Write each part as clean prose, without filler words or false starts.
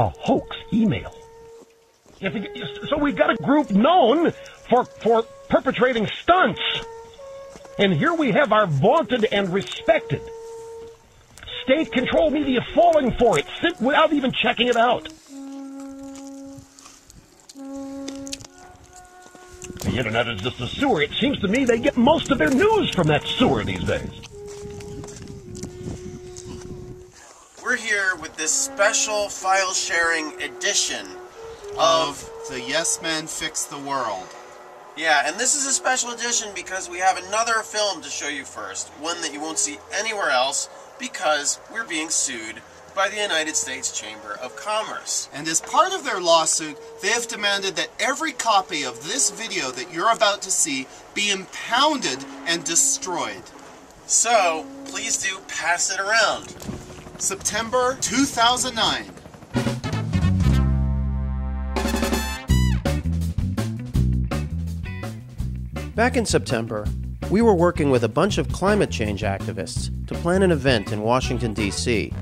A hoax email. So we've got a group known for perpetrating stunts. And here we have our vaunted and respected state-controlled media falling for it without even checking it out. The internet is just a sewer. It seems to me they get most of their news from that sewer these days. We're here with this special file-sharing edition of The Yes Men Fix the World. Yeah, and this is a special edition because we have another film to show you first, one that you won't see anywhere else because we're being sued by the United States Chamber of Commerce. And as part of their lawsuit, they have demanded that every copy of this video that you're about to see be impounded and destroyed. So, please do pass it around. September 2009. Back in September, we were working with a bunch of climate change activists to plan an event in Washington, D.C.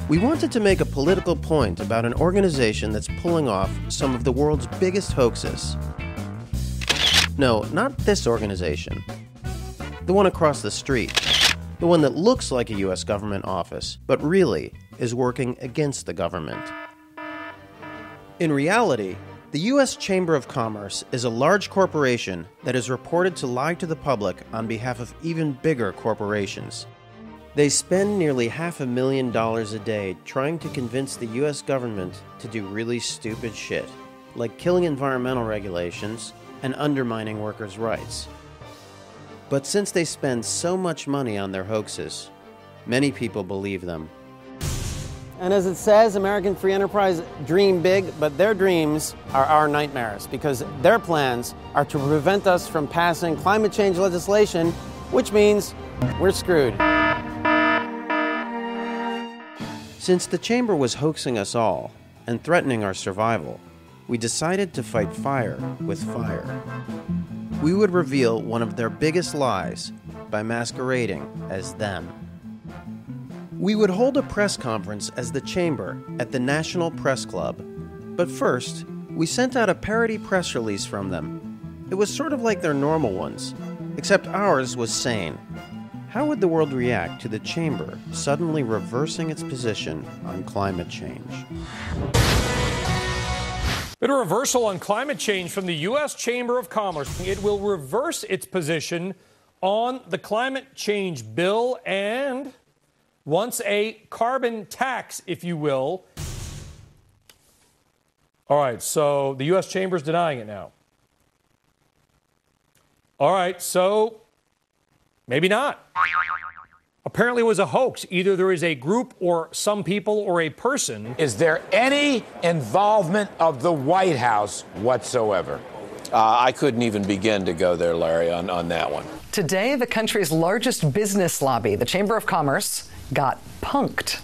We wanted to make a political point about an organization that's pulling off some of the world's biggest hoaxes. No, not this organization. The one across the street. The one that looks like a U.S. government office, but really is working against the government. In reality, the U.S. Chamber of Commerce is a large corporation that is reported to lie to the public on behalf of even bigger corporations. They spend nearly $500,000 a day trying to convince the U.S. government to do really stupid shit, like killing environmental regulations and undermining workers' rights. But since they spend so much money on their hoaxes, many people believe them. And as it says, American free enterprise dream big, but their dreams are our nightmares because their plans are to prevent us from passing climate change legislation, which means we're screwed. Since the chamber was hoaxing us all and threatening our survival, we decided to fight fire with fire. We would reveal one of their biggest lies by masquerading as them. We would hold a press conference as the Chamber at the National Press Club. But first, we sent out a parody press release from them. It was sort of like their normal ones, except ours was sane. How would the world react to the Chamber suddenly reversing its position on climate change? Bit of reversal on climate change from the U.S. Chamber of Commerce. It will reverse its position on the climate change bill and wants a carbon tax, if you will. All right, so the U.S. Chamber's denying it now. All right, so maybe not. Apparently it was a hoax. Either there is a group or some people or a person. Is there any involvement of the White House whatsoever? I couldn't even begin to go there, Larry, on that one. Today, the country's largest business lobby, the Chamber of Commerce, got punked.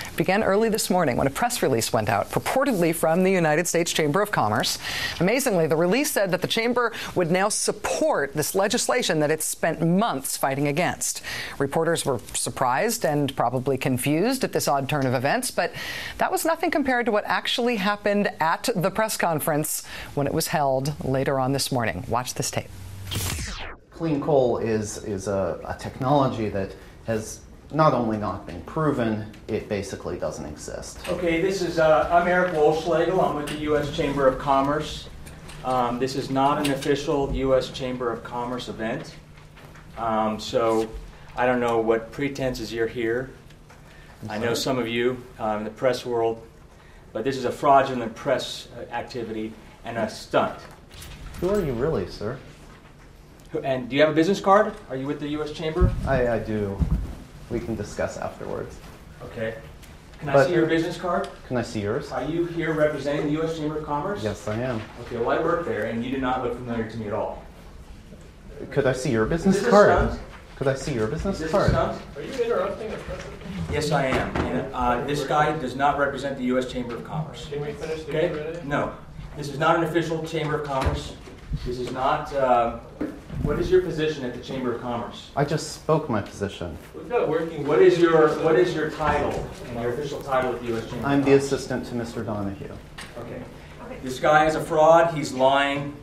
It began early this morning when a press release went out, purportedly from the United States Chamber of Commerce. Amazingly, the release said that the Chamber would now support this legislation that it's spent months fighting against. Reporters were surprised and probably confused at this odd turn of events, but that was nothing compared to what actually happened at the press conference when it was held later on this morning. Watch this tape. Clean coal is a technology that has not only not been proven, it basically doesn't exist. Okay, I'm Eric Wolfschlegel. I'm with the U.S. Chamber of Commerce. This is not an official U.S. Chamber of Commerce event. So I don't know what pretenses you're here. I know some of you in the press world, but this is a fraudulent press activity and a stunt. Who are you really, sir? And do you have a business card? Are you with the U.S. Chamber? I do. We can discuss afterwards. Okay. Can I see your business card? Can I see yours? Are you here representing the U.S. Chamber of Commerce? Yes, I am. Okay, well, I work there, and you do not look familiar to me at all. Could I see your business Is this a card? stunt? Could I see your business Is this card? a stunt? Are you interrupting the president? Yes, I am. And, this guy does not represent the U.S. Chamber of Commerce. Can we finish the Okay? No. This is not an official Chamber of Commerce. This is not... what is your position at the Chamber of Commerce? I just spoke my position. We've got working... What is your title and your official title at the U.S. Chamber I'm of the Commerce? assistant to Mr. Donahue. Okay. This guy is a fraud. He's lying.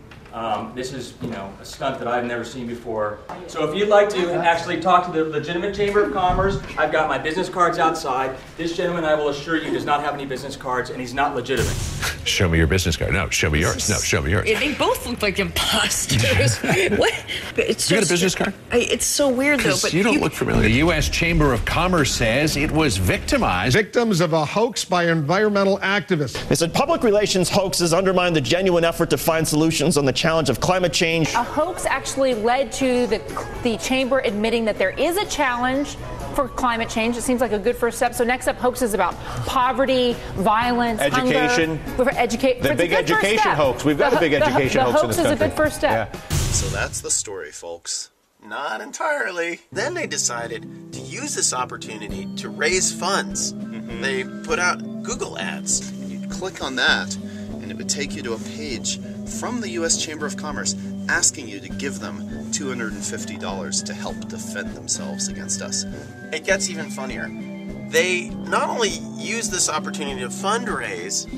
This is, a stunt that I've never seen before. So if you'd like to actually talk to the legitimate Chamber of Commerce, I've got my business cards outside. This gentleman, I will assure you, does not have any business cards, and he's not legitimate. Show me your business card. No, show me yours. No, show me yours. They both look like imposters. What? It's You got a business card? It's so weird, though. But you don't look familiar. The U.S. Chamber of Commerce says it was victimized. Victims of a hoax by environmental activists. They said public relations hoaxes undermine the genuine effort to find solutions on the challenge of climate change. A hoax actually led to the chamber admitting that there is a challenge for climate change. It seems like a good first step. So next up, hoaxes about poverty, violence, education. Hunger. The big education hoax. We've got a big education hoax in this country. The hoax is a good first step. Yeah. So that's the story, folks. Not entirely. Then they decided to use this opportunity to raise funds. They put out Google ads. You'd click on that, and it would take you to a page from the U.S. Chamber of Commerce asking you to give them $250 to help defend themselves against us. It gets even funnier. They not only use this opportunity to fundraise,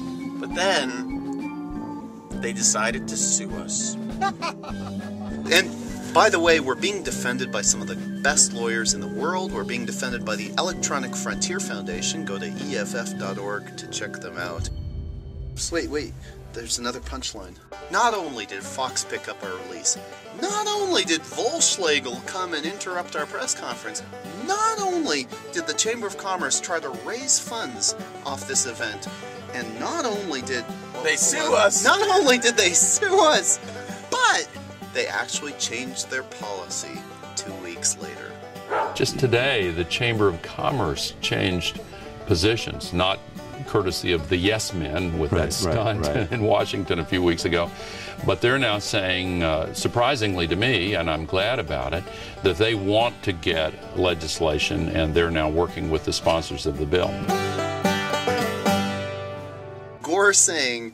but then they decided to sue us. And by the way, we're being defended by some of the best lawyers in the world. We're being defended by the Electronic Frontier Foundation. Go to EFF.org to check them out. Wait. There's another punchline. Not only did Fox pick up our release, not only did Volschlegel come and interrupt our press conference, not only did the Chamber of Commerce try to raise funds off this event, and not only did they sue us, not only did they sue us, but they actually changed their policy 2 weeks later. Just today, the Chamber of Commerce changed positions, not courtesy of the yes men with that stunt in Washington a few weeks ago. But they're now saying, surprisingly to me, and I'm glad about it, that they want to get legislation, and they're now working with the sponsors of the bill. Gore saying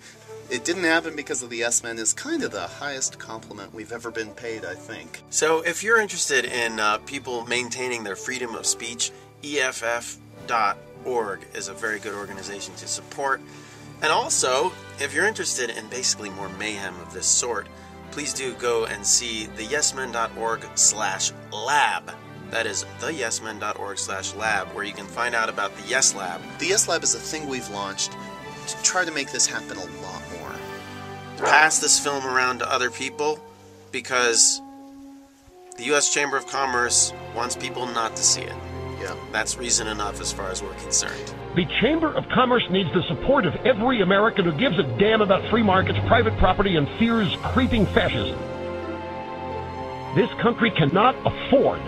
it didn't happen because of the yes men is kind of the highest compliment we've ever been paid, I think. So if you're interested in people maintaining their freedom of speech, EFF.org is a very good organization to support. And also, if you're interested in basically more mayhem of this sort, please do go and see the yesmen.org/lab. That is theyesmen.org/lab, where you can find out about the Yes Lab. The Yes Lab is a thing we've launched to try to make this happen a lot more. To pass this film around to other people, because the U.S. Chamber of Commerce wants people not to see it. Yeah, that's reason enough as far as we're concerned. The Chamber of Commerce needs the support of every American who gives a damn about free markets, private property, and fears creeping fascism. This country cannot afford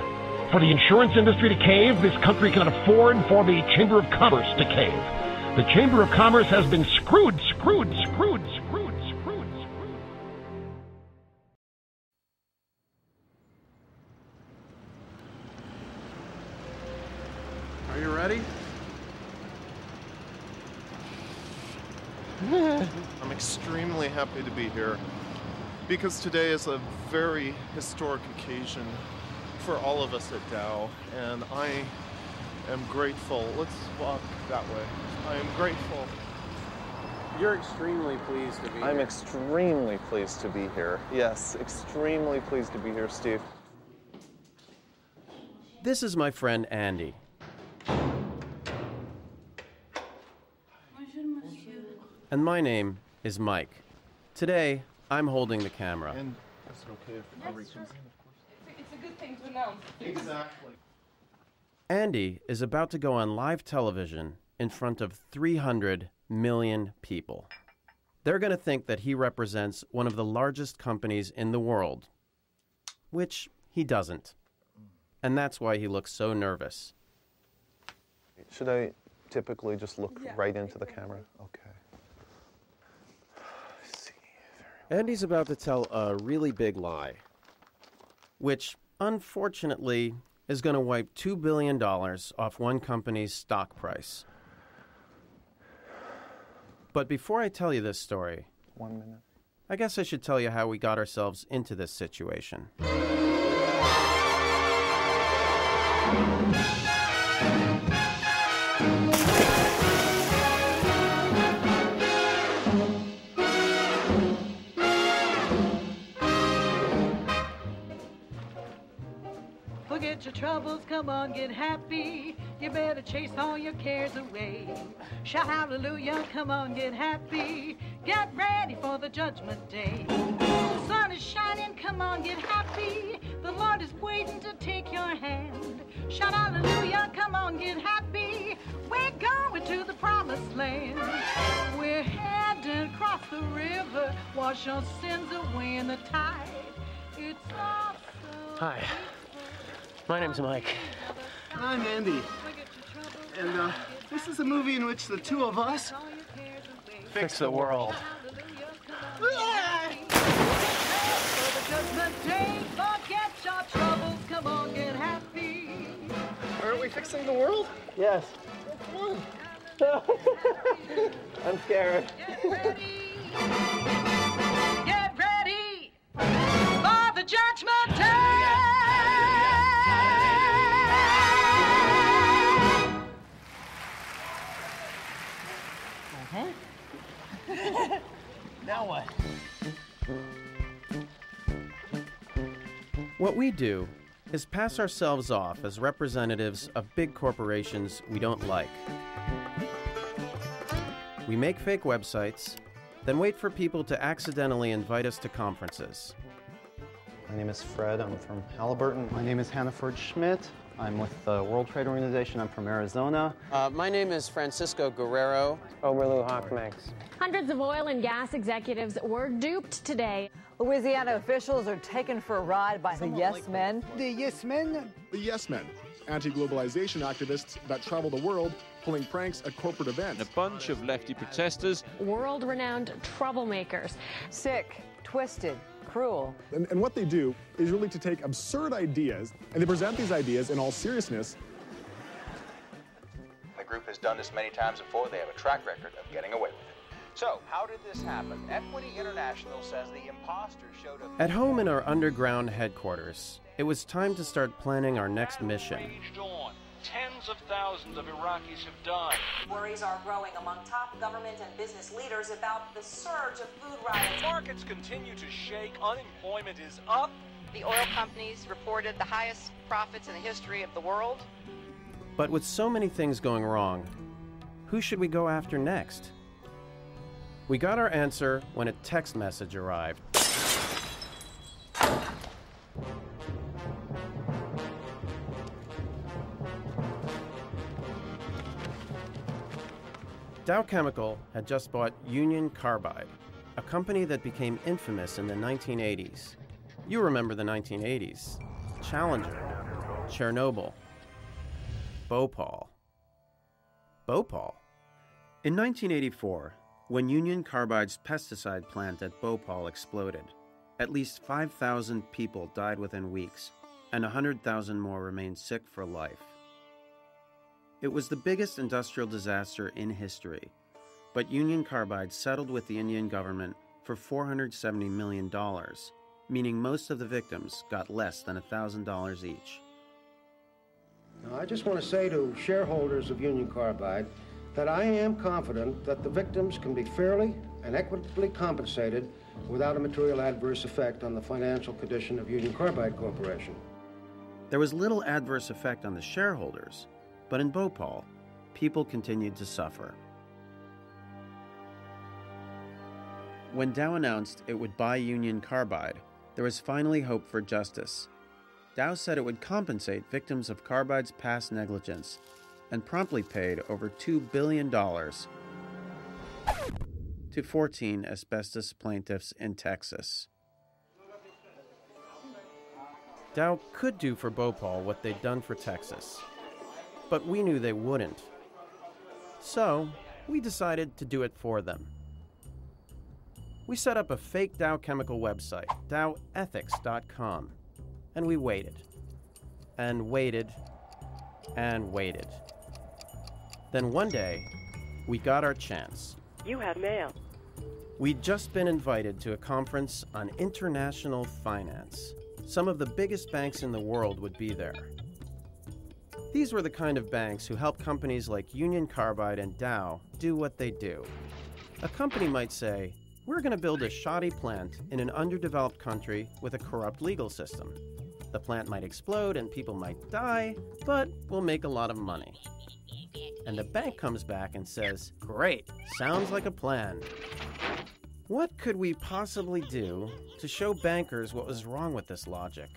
for the insurance industry to cave. This country cannot afford for the Chamber of Commerce to cave. The Chamber of Commerce has been screwed. Are you ready? I'm extremely happy to be here because today is a very historic occasion for all of us at Dow, and I am grateful. Let's walk that way. I am grateful. You're extremely pleased to be here. I'm extremely pleased to be here. Yes, extremely pleased to be here, Steve. This is my friend Andy. And my name is Mike. Today, I'm holding the camera. And is it okay if Ari comes in, of course? It's a good thing to announce. Exactly. Andy is about to go on live television in front of 300 million people. They're going to think that he represents one of the largest companies in the world. which he doesn't. And that's why he looks so nervous. Should I typically just look right into the camera? Okay. Andy's about to tell a really big lie, which, unfortunately, is going to wipe $2 billion off one company's stock price. But before I tell you this story, 1 minute. I guess I should tell you how we got ourselves into this situation. Forget your troubles, come on, get happy. You better chase all your cares away. Shout hallelujah, come on, get happy. Get ready for the judgment day. The sun is shining, come on, get happy. The Lord is waiting to take your hand. Shout hallelujah, come on, get happy. We're going to the promised land. We're heading across the river. Wash your sins away in the tide. It's awesome. Hi. My name's Mike. And I'm Andy. And this is a movie in which the two of us Fix the world. Forget your troubles, come on, get happy. Aren't we fixing the world? Yes. Come on. I'm scared. Get ready for the judgment day. Now what? What we do is pass ourselves off as representatives of big corporations we don't like. We make fake websites, then wait for people to accidentally invite us to conferences. My name is Fred. I'm from Halliburton. My name is Hannaford Schmidt. I'm with the World Trade Organization. I'm from Arizona. My name is Francisco Guerrero. Oberlu Hockmix. Hundreds of oil and gas executives were duped today. Louisiana officials are taken for a ride by the Yes Men. The Yes Men? The Yes Men, anti-globalization activists that travel the world pulling pranks at corporate events. A bunch of lefty protesters. World-renowned troublemakers. Sick, twisted, cruel. And what they do is really to take absurd ideas, and they present these ideas in all seriousness. The group has done this many times before. They have a track record of getting away with it. So, how did this happen? Equity International says the imposter showed up. At home in our underground headquarters, it was time to start planning our next mission. Raged on. Tens of thousands of Iraqis have died. Worries are growing among top government and business leaders about the surge of food riots. Markets continue to shake. Unemployment is up. The oil companies reported the highest profits in the history of the world. But with so many things going wrong, who should we go after next? We got our answer when a text message arrived. Dow Chemical had just bought Union Carbide, a company that became infamous in the 1980s. You remember the 1980s. Challenger, Chernobyl, Bhopal. Bhopal? In 1984, when Union Carbide's pesticide plant at Bhopal exploded, at least 5,000 people died within weeks, and 100,000 more remained sick for life. It was the biggest industrial disaster in history, but Union Carbide settled with the Indian government for $470 million, meaning most of the victims got less than $1,000 each. Now, I just want to say to shareholders of Union Carbide that I am confident that the victims can be fairly and equitably compensated without a material adverse effect on the financial condition of Union Carbide Corporation. There was little adverse effect on the shareholders, but in Bhopal, people continued to suffer. When Dow announced it would buy Union Carbide, there was finally hope for justice. Dow said it would compensate victims of Carbide's past negligence and promptly paid over $2 billion to 14 asbestos plaintiffs in Texas. Dow could do for Bhopal what they'd done for Texas, but we knew they wouldn't. So we decided to do it for them. We set up a fake Dow Chemical website, dowethics.com, and we waited, and waited, and waited. Then one day, we got our chance. You have mail. We'd just been invited to a conference on international finance. Some of the biggest banks in the world would be there. These were the kind of banks who help companies like Union Carbide and Dow do what they do. A company might say, we're going to build a shoddy plant in an underdeveloped country with a corrupt legal system. The plant might explode and people might die, but we'll make a lot of money. And the bank comes back and says, great, sounds like a plan. What could we possibly do to show bankers what was wrong with this logic?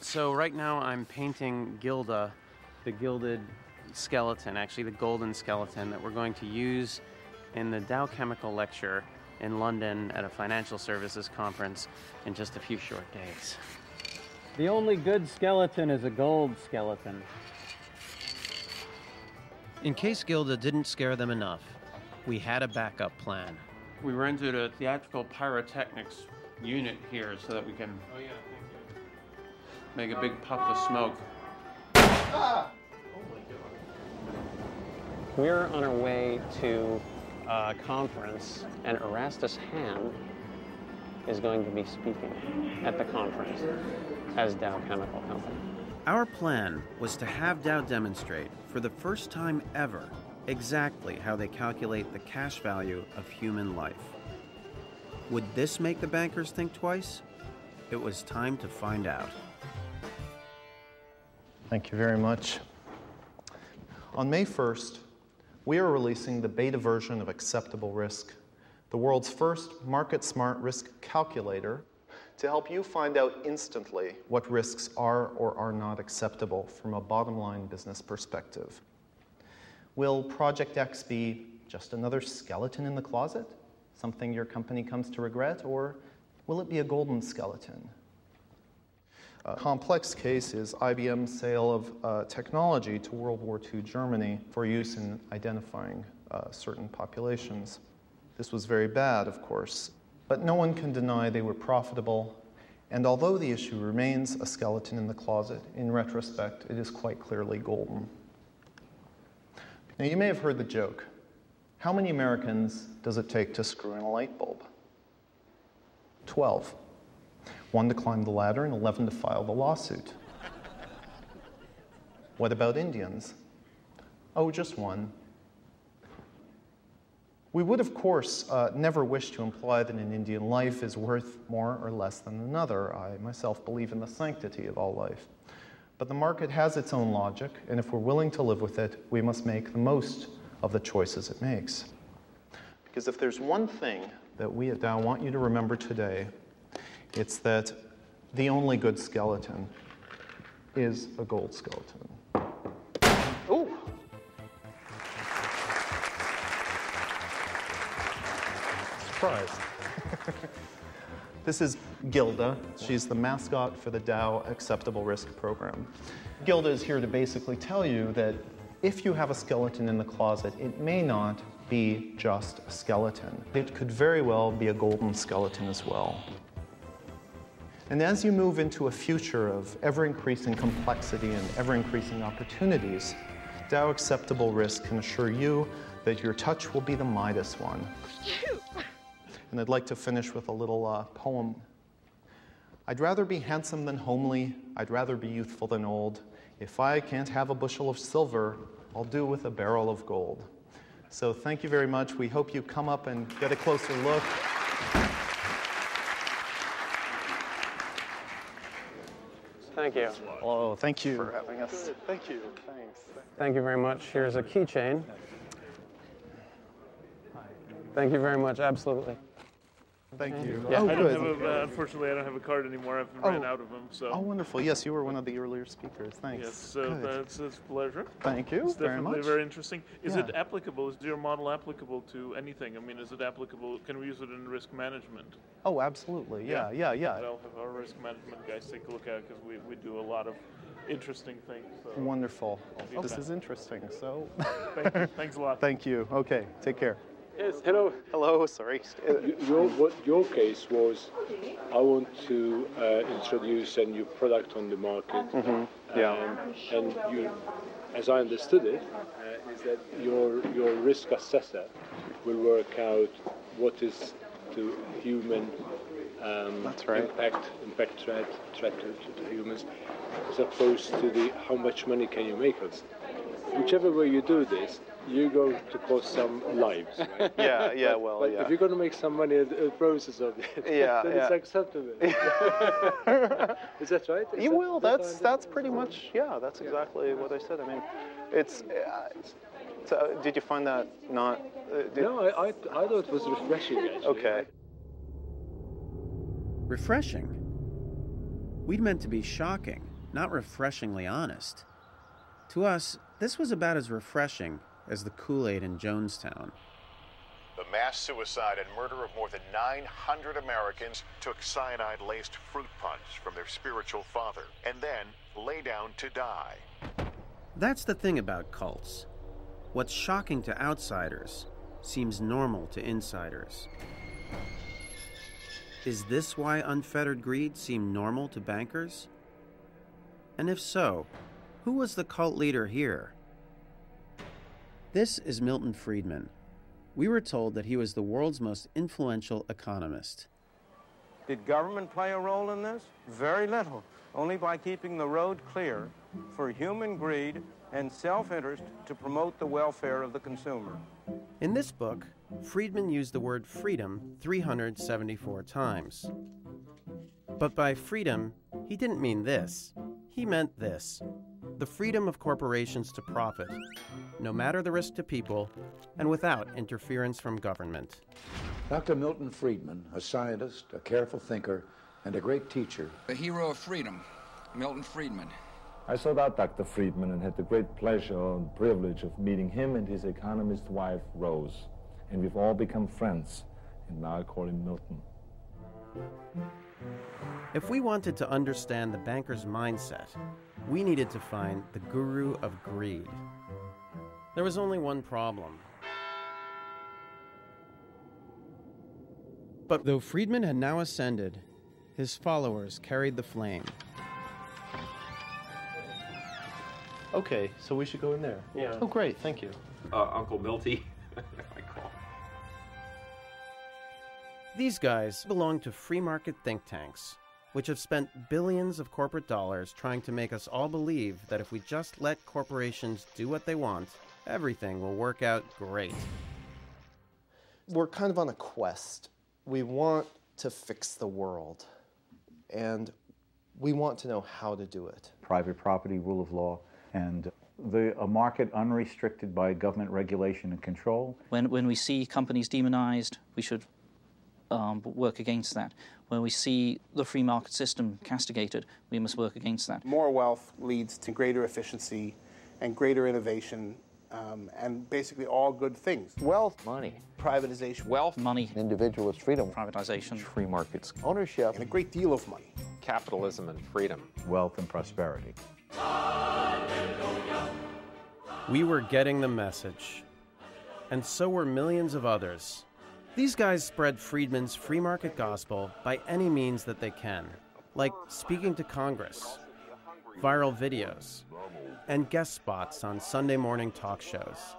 So right now I'm painting Gilda, the gilded skeleton, actually the golden skeleton that we're going to use in the Dow Chemical lecture in London at a financial services conference in just a few short days. The only good skeleton is a gold skeleton. In case Gilda didn't scare them enough, we had a backup plan. We rented a theatrical pyrotechnics unit here so that we can make a big puff of smoke. Ah! Oh my God. We're on our way to a conference, and Erastus Hand is going to be speaking at the conference as Dow Chemical Company. Our plan was to have Dow demonstrate, for the first time ever, exactly how they calculate the cash value of human life. Would this make the bankers think twice? It was time to find out. Thank you very much. On May 1st, we are releasing the beta version of Acceptable Risk, the world's first market-smart risk calculator to help you find out instantly what risks are or are not acceptable from a bottom-line business perspective. Will Project X be just another skeleton in the closet, something your company comes to regret, or will it be a golden skeleton? A complex case is IBM's sale of technology to World War II Germany for use in identifying certain populations. This was very bad, of course, but no one can deny they were profitable, and although the issue remains a skeleton in the closet, in retrospect, it is quite clearly golden. Now, you may have heard the joke. How many Americans does it take to screw in a light bulb? 12. 1 to climb the ladder and 11 to file the lawsuit. What about Indians? Oh, just 1. We would, of course, never wish to imply that an Indian life is worth more or less than another. I myself believe in the sanctity of all life. But the market has its own logic, and if we're willing to live with it, we must make the most of the choices it makes. Because if there's one thing that we at Dow want you to remember today, it's that the only good skeleton is a gold skeleton. Ooh! Surprise. This is Gilda. She's the mascot for the Dow Acceptable Risk program. Gilda is here to basically tell you that if you have a skeleton in the closet, it may not be just a skeleton. It could very well be a golden skeleton as well. And as you move into a future of ever-increasing complexity and ever-increasing opportunities, Dow Acceptable Risk can assure you that your touch will be the Midas one. And I'd like to finish with a little poem. I'd rather be handsome than homely. I'd rather be youthful than old. If I can't have a bushel of silver, I'll do with a barrel of gold. So thank you very much. We hope you come up and get a closer look. Thank you. Oh, thank you for having us. Thank you. Thanks. Thank you very much. Here's a keychain. Thank you very much. Absolutely. Thank you. Yeah. Oh, I good. don't have unfortunately, I don't have a card anymore. I've ran out of them. So. Oh, wonderful. Yes, you were one of the earlier speakers. Thanks. Yes, so it's a pleasure. Thank you It's very definitely much. very interesting. Is it applicable? Is your model applicable to anything? I mean, is it applicable? Can we use it in risk management? Oh, absolutely. Yeah. I'll have our risk management guys take a look at it because we do a lot of interesting things. So. Wonderful. Okay. This is interesting. So. Thank you. Thanks a lot. Thank you. Okay. Take care. Yes, hello. Hello, sorry. What your case was, I want to introduce a new product on the market. And you, as I understood it, is that your risk assessor will work out what is to human impact threat to humans, as opposed to the how much money can you make us. Whichever way you do this, you're going to cost some lives, right? But if you're going to make some money in the process of it, then it's acceptable. Is that right? You will. That's pretty much, that's exactly what I said. I mean, it's, so did you find that not... No, I thought it was refreshing, actually. Okay. Refreshing? We'd meant to be shocking, not refreshingly honest. To us, this was about as refreshing as the Kool-Aid in Jonestown. The mass suicide and murder of more than 900 Americans took cyanide-laced fruit punch from their spiritual father and then lay down to die. That's the thing about cults. What's shocking to outsiders seems normal to insiders. Is this why unfettered greed seemed normal to bankers? And if so, who was the cult leader here? This is Milton Friedman. We were told that he was the world's most influential economist. Did government play a role in this? Very little, only by keeping the road clear for human greed and self-interest to promote the welfare of the consumer. In this book, Friedman used the word freedom 374 times. But by freedom, he didn't mean this. He meant this: the freedom of corporations to profit, no matter the risk to people, and without interference from government. Dr. Milton Friedman, a scientist, a careful thinker, and a great teacher. The hero of freedom, Milton Friedman. I sought out Dr. Friedman and had the great pleasure and privilege of meeting him and his economist wife, Rose. And we've all become friends, and now I call him Milton. If we wanted to understand the banker's mindset, we needed to find the guru of greed. There was only one problem. But though Friedman had now ascended, his followers carried the flame. Okay, so we should go in there. Yeah. Oh, great, thank you. Uncle Milty, I call. These guys belong to free market think tanks, which have spent billions of corporate dollars trying to make us all believe that if we just let corporations do what they want, everything will work out great. We're kind of on a quest. We want to fix the world, and we want to know how to do it. Private property, rule of law, and a market unrestricted by government regulation and control. When we see companies demonized, we should work against that. When we see the free market system castigated, we must work against that. More wealth leads to greater efficiency and greater innovation, and basically all good things. Wealth. Money. Privatization. Wealth. Money. Individualist freedom. Privatization. Free markets. Ownership. And a great deal of money. Capitalism and freedom. Wealth and prosperity. We were getting the message. And so were millions of others. These guys spread Friedman's free market gospel by any means that they can, like speaking to Congress, viral videos, and guest spots on Sunday morning talk shows.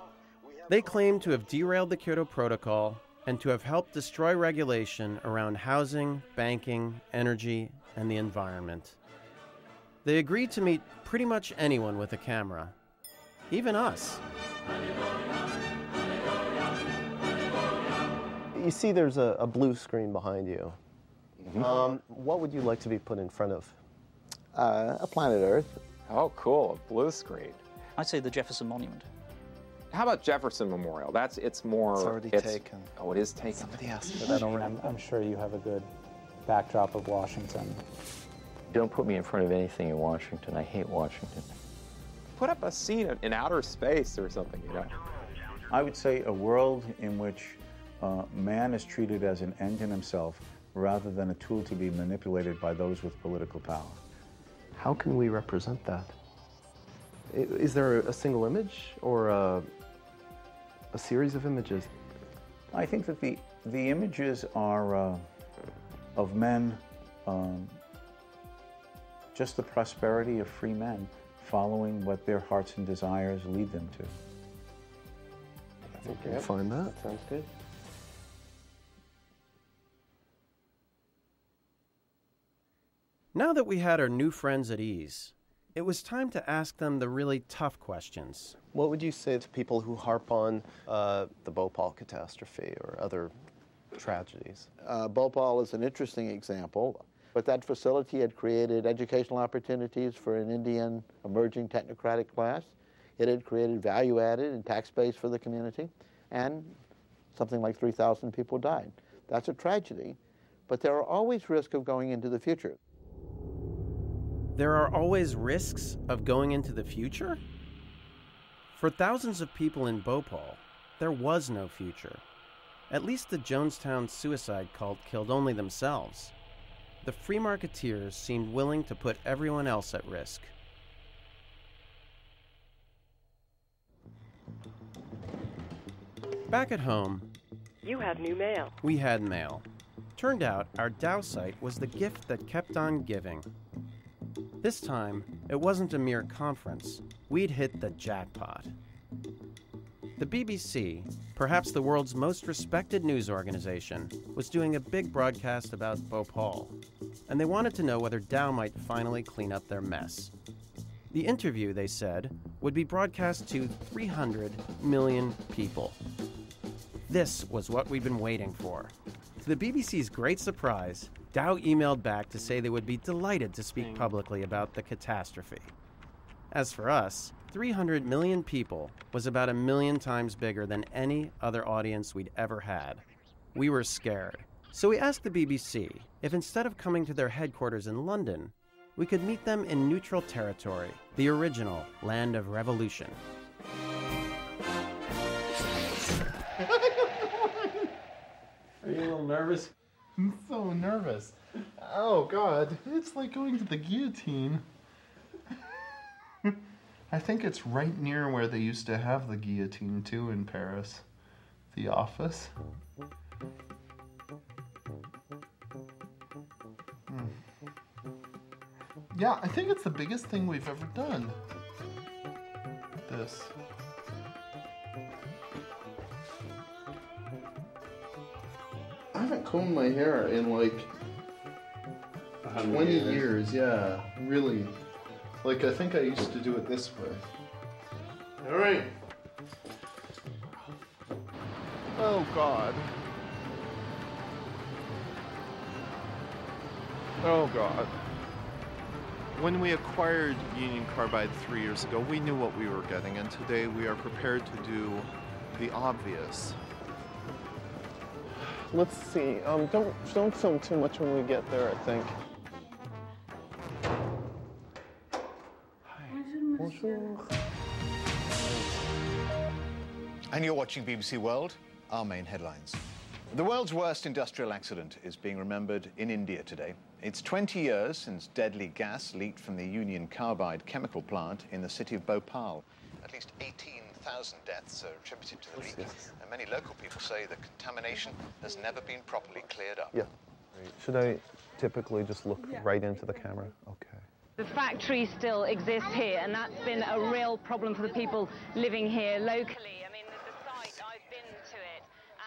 They claim to have derailed the Kyoto Protocol and to have helped destroy regulation around housing, banking, energy, and the environment. They agreed to meet pretty much anyone with a camera, even us. You see there's a blue screen behind you. Mm-hmm. What would you like to be put in front of? A planet Earth. Oh, cool, a blue screen. I'd say the Jefferson Monument. How about Jefferson Memorial? It's more... It's already taken. Oh, it is taken. Somebody asked for But that. I'm sure you have a good backdrop of Washington. Don't put me in front of anything in Washington. I hate Washington. Put up a scene in outer space or something, you know. I would say a world in which man is treated as an end in himself rather than a tool to be manipulated by those with political power. How can we represent that? Is there a single image or a series of images? I think that the images are of men, just the prosperity of free men, following what their hearts and desires lead them to. I think we can find that. That sounds good. Now that we had our new friends at ease, it was time to ask them the really tough questions. What would you say to people who harp on the Bhopal catastrophe or other tragedies? Bhopal is an interesting example, but that facility had created educational opportunities for an Indian emerging technocratic class. It had created value added and tax base for the community, and something like 3,000 people died. That's a tragedy, but there are always risks of going into the future. There are always risks of going into the future? For thousands of people in Bhopal, there was no future. At least the Jonestown suicide cult killed only themselves. The free marketeers seemed willing to put everyone else at risk. Back at home, you have new mail. We had mail. Turned out our Dow site was the gift that kept on giving. This time, it wasn't a mere conference. We'd hit the jackpot. The BBC, perhaps the world's most respected news organization, was doing a big broadcast about Bhopal, and they wanted to know whether Dow might finally clean up their mess. The interview, they said, would be broadcast to 300 million people. This was what we'd been waiting for. To the BBC's great surprise, Dow emailed back to say they would be delighted to speak publicly about the catastrophe. As for us, 300 million people was about 1 million times bigger than any other audience we'd ever had. We were scared. So we asked the BBC if instead of coming to their headquarters in London, we could meet them in neutral territory, the original land of revolution. Are you a little nervous? I'm so nervous. Oh, God. It's like going to the guillotine. I think it's right near where they used to have the guillotine, too, in Paris. The office. Yeah, I think it's the biggest thing we've ever done. This. I haven't combed my hair in like 20 years, yeah, really. Like, I think I used to do it this way. All right. Oh, God. Oh, God. When we acquired Union Carbide 3 years ago, we knew what we were getting, and today we are prepared to do the obvious. Let's see. Don't film too much when we get there, I think. Hi. Bonjour. And you're watching BBC World, our main headlines. The world's worst industrial accident is being remembered in India today. It's 20 years since deadly gas leaked from the Union Carbide chemical plant in the city of Bhopal. At least 18,000 deaths are attributed to the leak, and many local people say the contamination has never been properly cleared up. Yeah. Should I typically just look right into the camera? Okay. The factory still exists here, and that's been a real problem for the people living here locally. I mean, the site, I've been to it,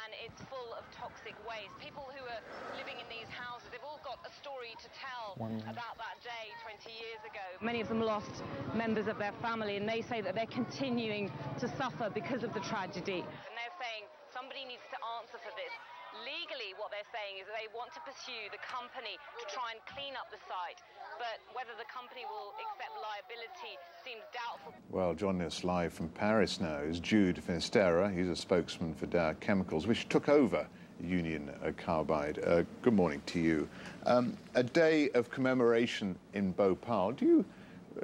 and it's full of toxic waste. People who are living in these houses, they've all got a story to tell about that day 20 years ago. Many of them lost members of their family, and they say that they're continuing to suffer because of the tragedy. And they're saying somebody needs to answer for this. Legally, what they're saying is that they want to pursue the company to try and clean up the site. But whether the company will accept liability seems doubtful. Well, joining us live from Paris now is Jude Finisterra. He's a spokesman for Dow Chemicals, which took over Union Carbide. Good morning to you. A day of commemoration in Bhopal. Do you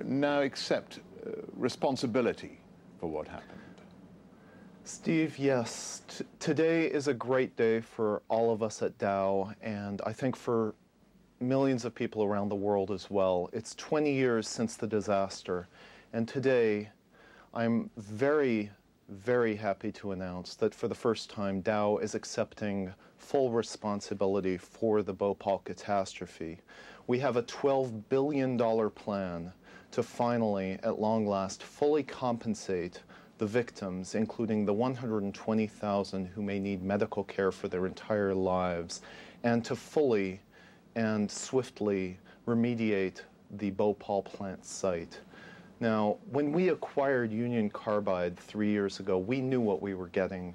now accept responsibility for what happened? Steve, yes. Today is a great day for all of us at Dow, and I think for millions of people around the world as well. It's 20 years since the disaster, and today I'm very, very happy to announce that for the first time Dow is accepting full responsibility for the Bhopal catastrophe. We have a $12 billion plan to finally, at long last, fully compensate the victims, including the 120,000 who may need medical care for their entire lives, and to fully and swiftly remediate the Bhopal plant site. Now, when we acquired Union Carbide 3 years ago, we knew what we were getting,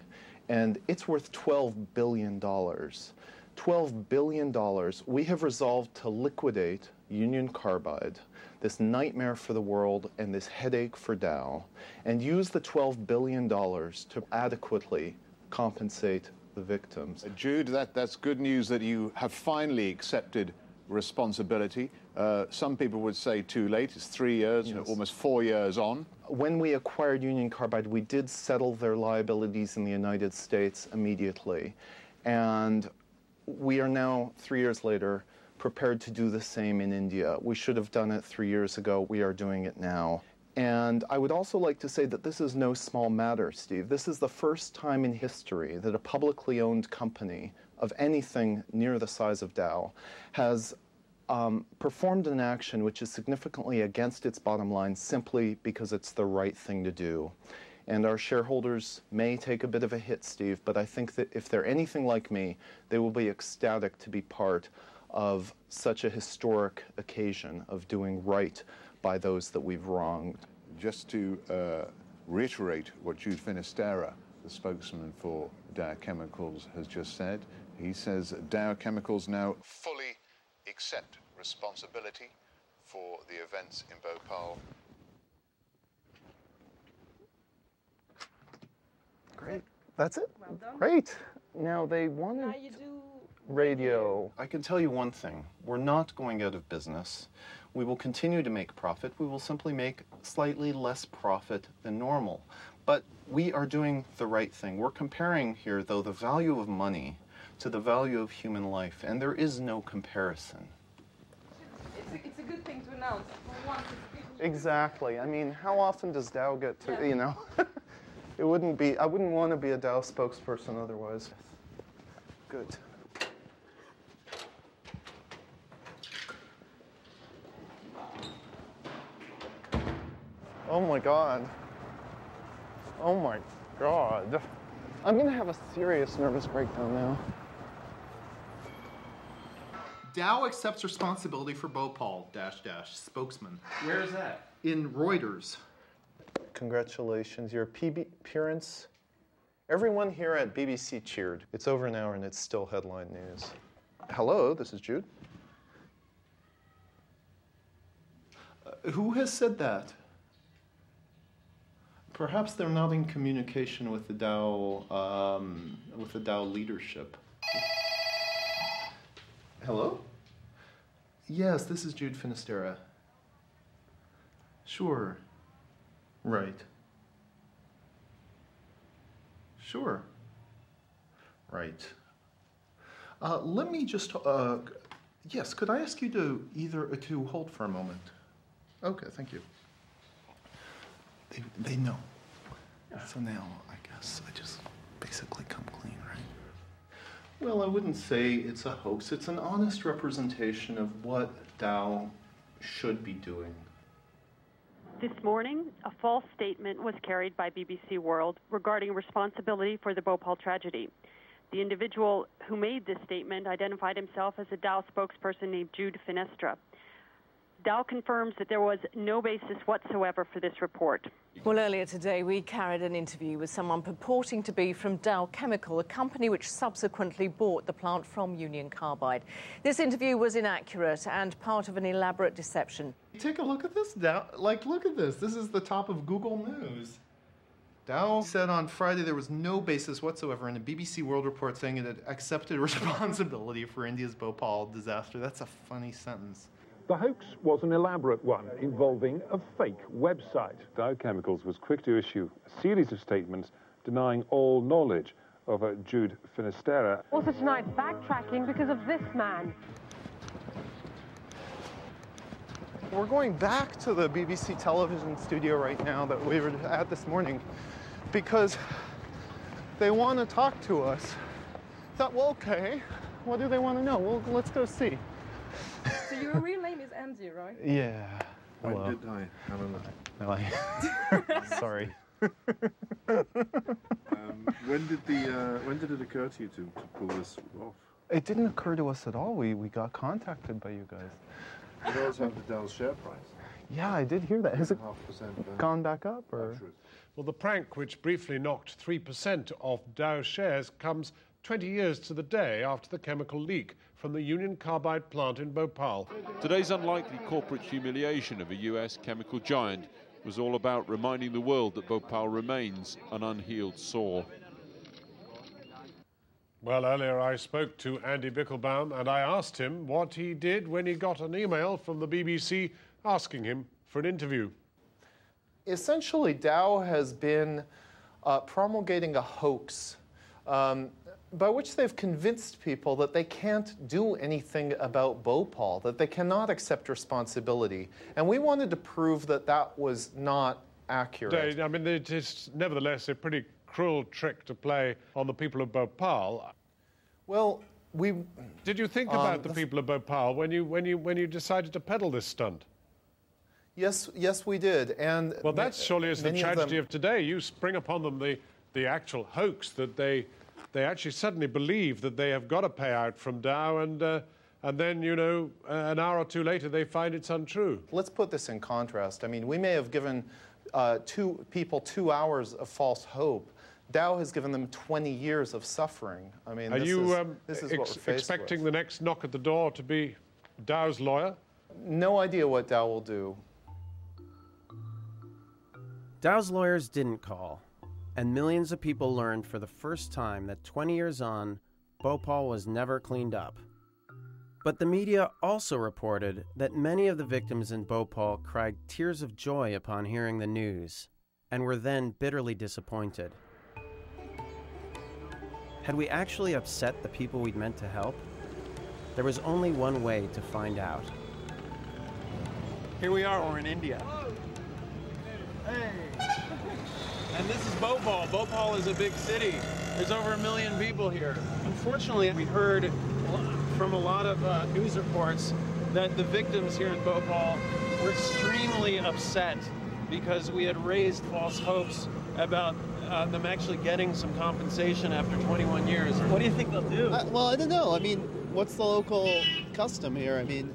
and it's worth $12 billion. $12 billion. We have resolved to liquidate Union Carbide, this nightmare for the world and this headache for Dow, and use the $12 billion to adequately compensate the victims. Jude, that's good news that you have finally accepted responsibility. Some people would say too late. It's 3 years, Yes. almost 4 years on. When we acquired Union Carbide, we did settle their liabilities in the United States immediately. And we are now, 3 years later, prepared to do the same in India. We should have done it 3 years ago. We are doing it now. And I would also like to say that this is no small matter, Steve. This is the first time in history that a publicly owned company of anything near the size of Dow has performed an action which is significantly against its bottom line simply because it's the right thing to do. And our shareholders may take a bit of a hit, Steve, but I think that if they're anything like me, they will be ecstatic to be part of such a historic occasion of doing right by those that we've wronged. Just to reiterate what Jude Finisterra, the spokesman for Dow Chemicals, has just said, he says Dow Chemicals now fully accept responsibility for the events in Bhopal. Great. That's it? Well done. Great. Now they wanted Now you do radio. I can tell you one thing. We're not going out of business. We will continue to make profit. We will simply make slightly less profit than normal. But we are doing the right thing. We're comparing here, though, the value of money to the value of human life, and there is no comparison. It's a good thing to announce. For once, Exactly. I mean, how often does Dow get to, you know? It wouldn't be, I wouldn't want to be a Dow spokesperson otherwise. Good. Oh my God. Oh my God. I'm going to have a serious nervous breakdown now. Dow accepts responsibility for Bhopal, spokesman. Where is that? In Reuters. Congratulations, your appearance. Everyone here at BBC cheered. It's over an hour and it's still headline news. Hello, this is Jude. Who has said that? Perhaps they're not in communication with the Dow leadership. Hello? Yes, this is Jude Finisterra. Sure. Right. Sure. Right. Let me just, yes, could I ask you to hold for a moment? Okay, thank you. They know. So now, I guess, I just basically come clean, right? Well, I wouldn't say it's a hoax. It's an honest representation of what Dow should be doing. This morning, a false statement was carried by BBC World regarding responsibility for the Bhopal tragedy. The individual who made this statement identified himself as a Dow spokesperson named Jude Finisterra. Dow confirms that there was no basis whatsoever for this report. Well, earlier today, we carried an interview with someone purporting to be from Dow Chemical, a company which subsequently bought the plant from Union Carbide. This interview was inaccurate and part of an elaborate deception. Take a look at this, Dow. Like, look at this. This is the top of Google News. Dow said on Friday there was no basis whatsoever in a BBC World report saying it had accepted responsibility for India's Bhopal disaster. That's a funny sentence. The hoax was an elaborate one involving a fake website. Dow Chemicals was quick to issue a series of statements denying all knowledge of Jude Finisterra. Also tonight, backtracking because of this man. We're going back to the BBC television studio right now that we were at this morning because they want to talk to us. Thought, well, okay, what do they want to know? Well, let's go see. So your real name is Andy, right? Yeah. When Hello. did I? Sorry. When did it occur to you to pull this off? It didn't occur to us at all. We got contacted by you guys. You also have the Dow share price. Yeah, I did hear that. Has it gone back up? Or? Well, the prank, which briefly knocked 3% off Dow shares, comes 20 years to the day after the chemical leak from the Union Carbide plant in Bhopal. Today's unlikely corporate humiliation of a US chemical giant was all about reminding the world that Bhopal remains an unhealed sore. Well, earlier I spoke to Andy Bichlbaum and I asked him what he did when he got an email from the BBC asking him for an interview. Essentially, Dow has been promulgating a hoax by which they've convinced people that they can't do anything about Bhopal, that they cannot accept responsibility. And we wanted to prove that that was not accurate. I mean, it is nevertheless a pretty cruel trick to play on the people of Bhopal. Well, did you think about the people of Bhopal when you decided to peddle this stunt? Yes, we did. And well, that surely is the tragedy of today. You spring upon them the actual hoax that they actually suddenly believe that they have got a payout from Dow, and then, you know, an hour or two later they find it's untrue. Let's put this in contrast. I mean, we may have given two people 2 hours of false hope. Dow has given them 20 years of suffering. I mean, this is what we're faced expecting with. the next knock at the door to be Dow's lawyer? No idea what Dow will do. Dow's lawyers didn't call, and millions of people learned for the first time that 20 years on, Bhopal was never cleaned up. But the media also reported that many of the victims in Bhopal cried tears of joy upon hearing the news, and were then bitterly disappointed. Had we actually upset the people we'd meant to help? There was only one way to find out. Here we are, we're in India. Hey! And this is Bhopal. Bhopal is a big city. There's over 1 million people here. Unfortunately, we heard from a lot of news reports that the victims here in Bhopal were extremely upset because we had raised false hopes about them actually getting some compensation after 21 years. What do you think they'll do? Well, I don't know. I mean, what's the local custom here? I mean...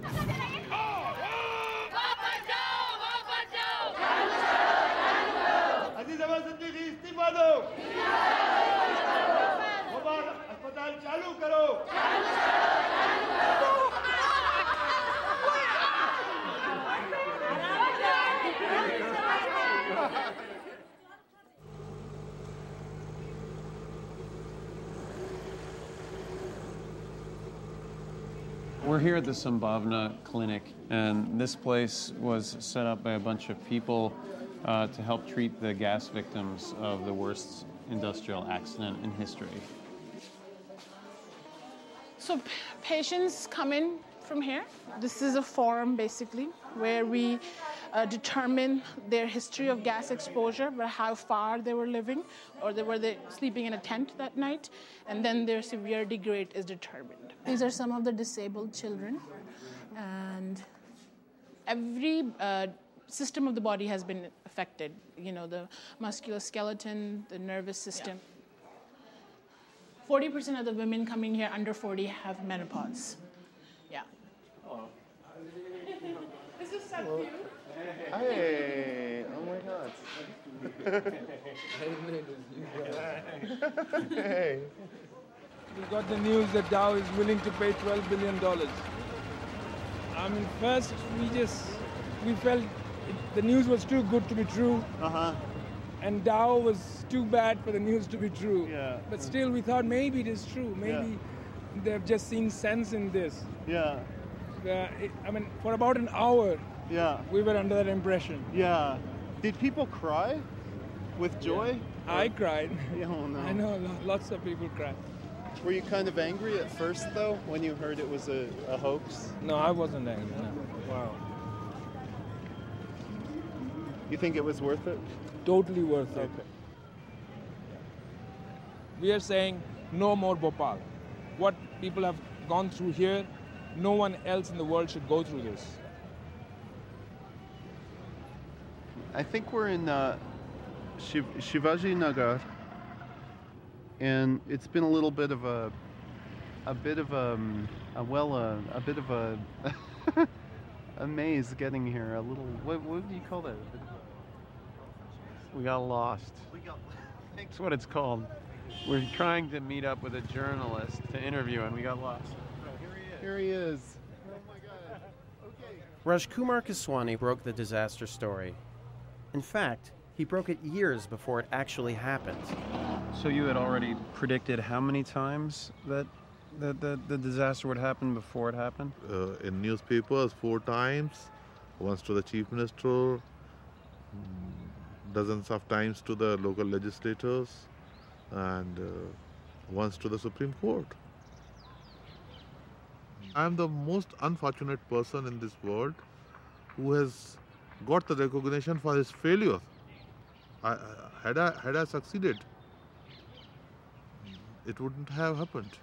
We're here at the Sambhavna Clinic, and this place was set up by a bunch of people to help treat the gas victims of the worst industrial accident in history. So patients come in from here. This is a forum, basically, where we determine their history of gas exposure, how far they were living, or were they sleeping in a tent that night, and then their severity grade is determined. These are some of the disabled children, and every system of the body has been affected. You know, the musculoskeleton, the nervous system. 40% of the women coming here under 40 have menopause. Yeah. This is Hey, oh my God. Hey. We got the news that Dow is willing to pay $12 billion. I mean, first we felt the news was too good to be true. And Dow was too bad for the news to be true. Yeah. But still, we thought maybe it is true. Maybe they've just seen sense in this. Yeah. I mean, for about an hour, we were under that impression. Yeah. Did people cry with joy? I cried. Oh, no. I know lots of people cried. Were you kind of angry at first, though, when you heard it was a hoax? No, I wasn't angry. No. Wow. You think it was worth it? Totally worth it. Okay. We are saying no more Bhopal. What people have gone through here, no one else in the world should go through this. I think we're in Shivaji Nagar, and it's been a little bit of a a maze getting here. A little, what do you call that? We got lost. That's what it's called. We're trying to meet up with a journalist to interview, and we got lost. Here he is. Rajkumar Keswani broke the disaster story. In fact, he broke it years before it actually happened. So you had already predicted how many times that the disaster would happen before it happened? In newspapers, 4 times. Once to the chief minister, dozens of times to the local legislators, and once to the Supreme Court. I am the most unfortunate person in this world who has got the recognition for his failure. Had I succeeded, it wouldn't have happened.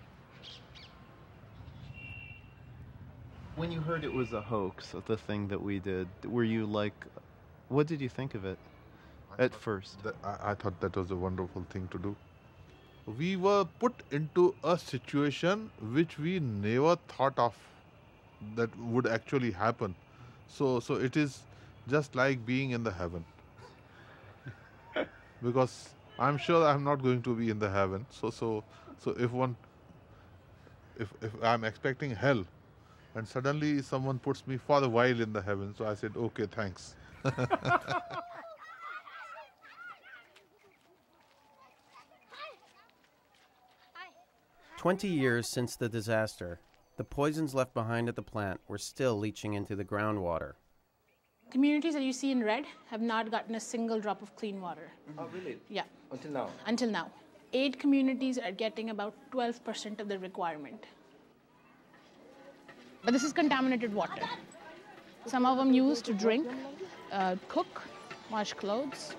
When you heard it was a hoax, the thing that we did, were you like, what did you think of it at first? I thought that was a wonderful thing to do. We were put into a situation which we never thought of that would actually happen. So it is just like being in the heaven. Because I'm sure I'm not going to be in the heaven. So if I'm expecting hell, and suddenly someone puts me for a while in the heaven, so I said, okay, thanks. 20 years since the disaster, the poisons left behind at the plant were still leaching into the groundwater. Communities that you see in red have not gotten a single drop of clean water. Oh, really? Yeah. Until now? Until now. 8 communities are getting about 12% of the requirement. But this is contaminated water. Some of them used to drink, cook, wash clothes.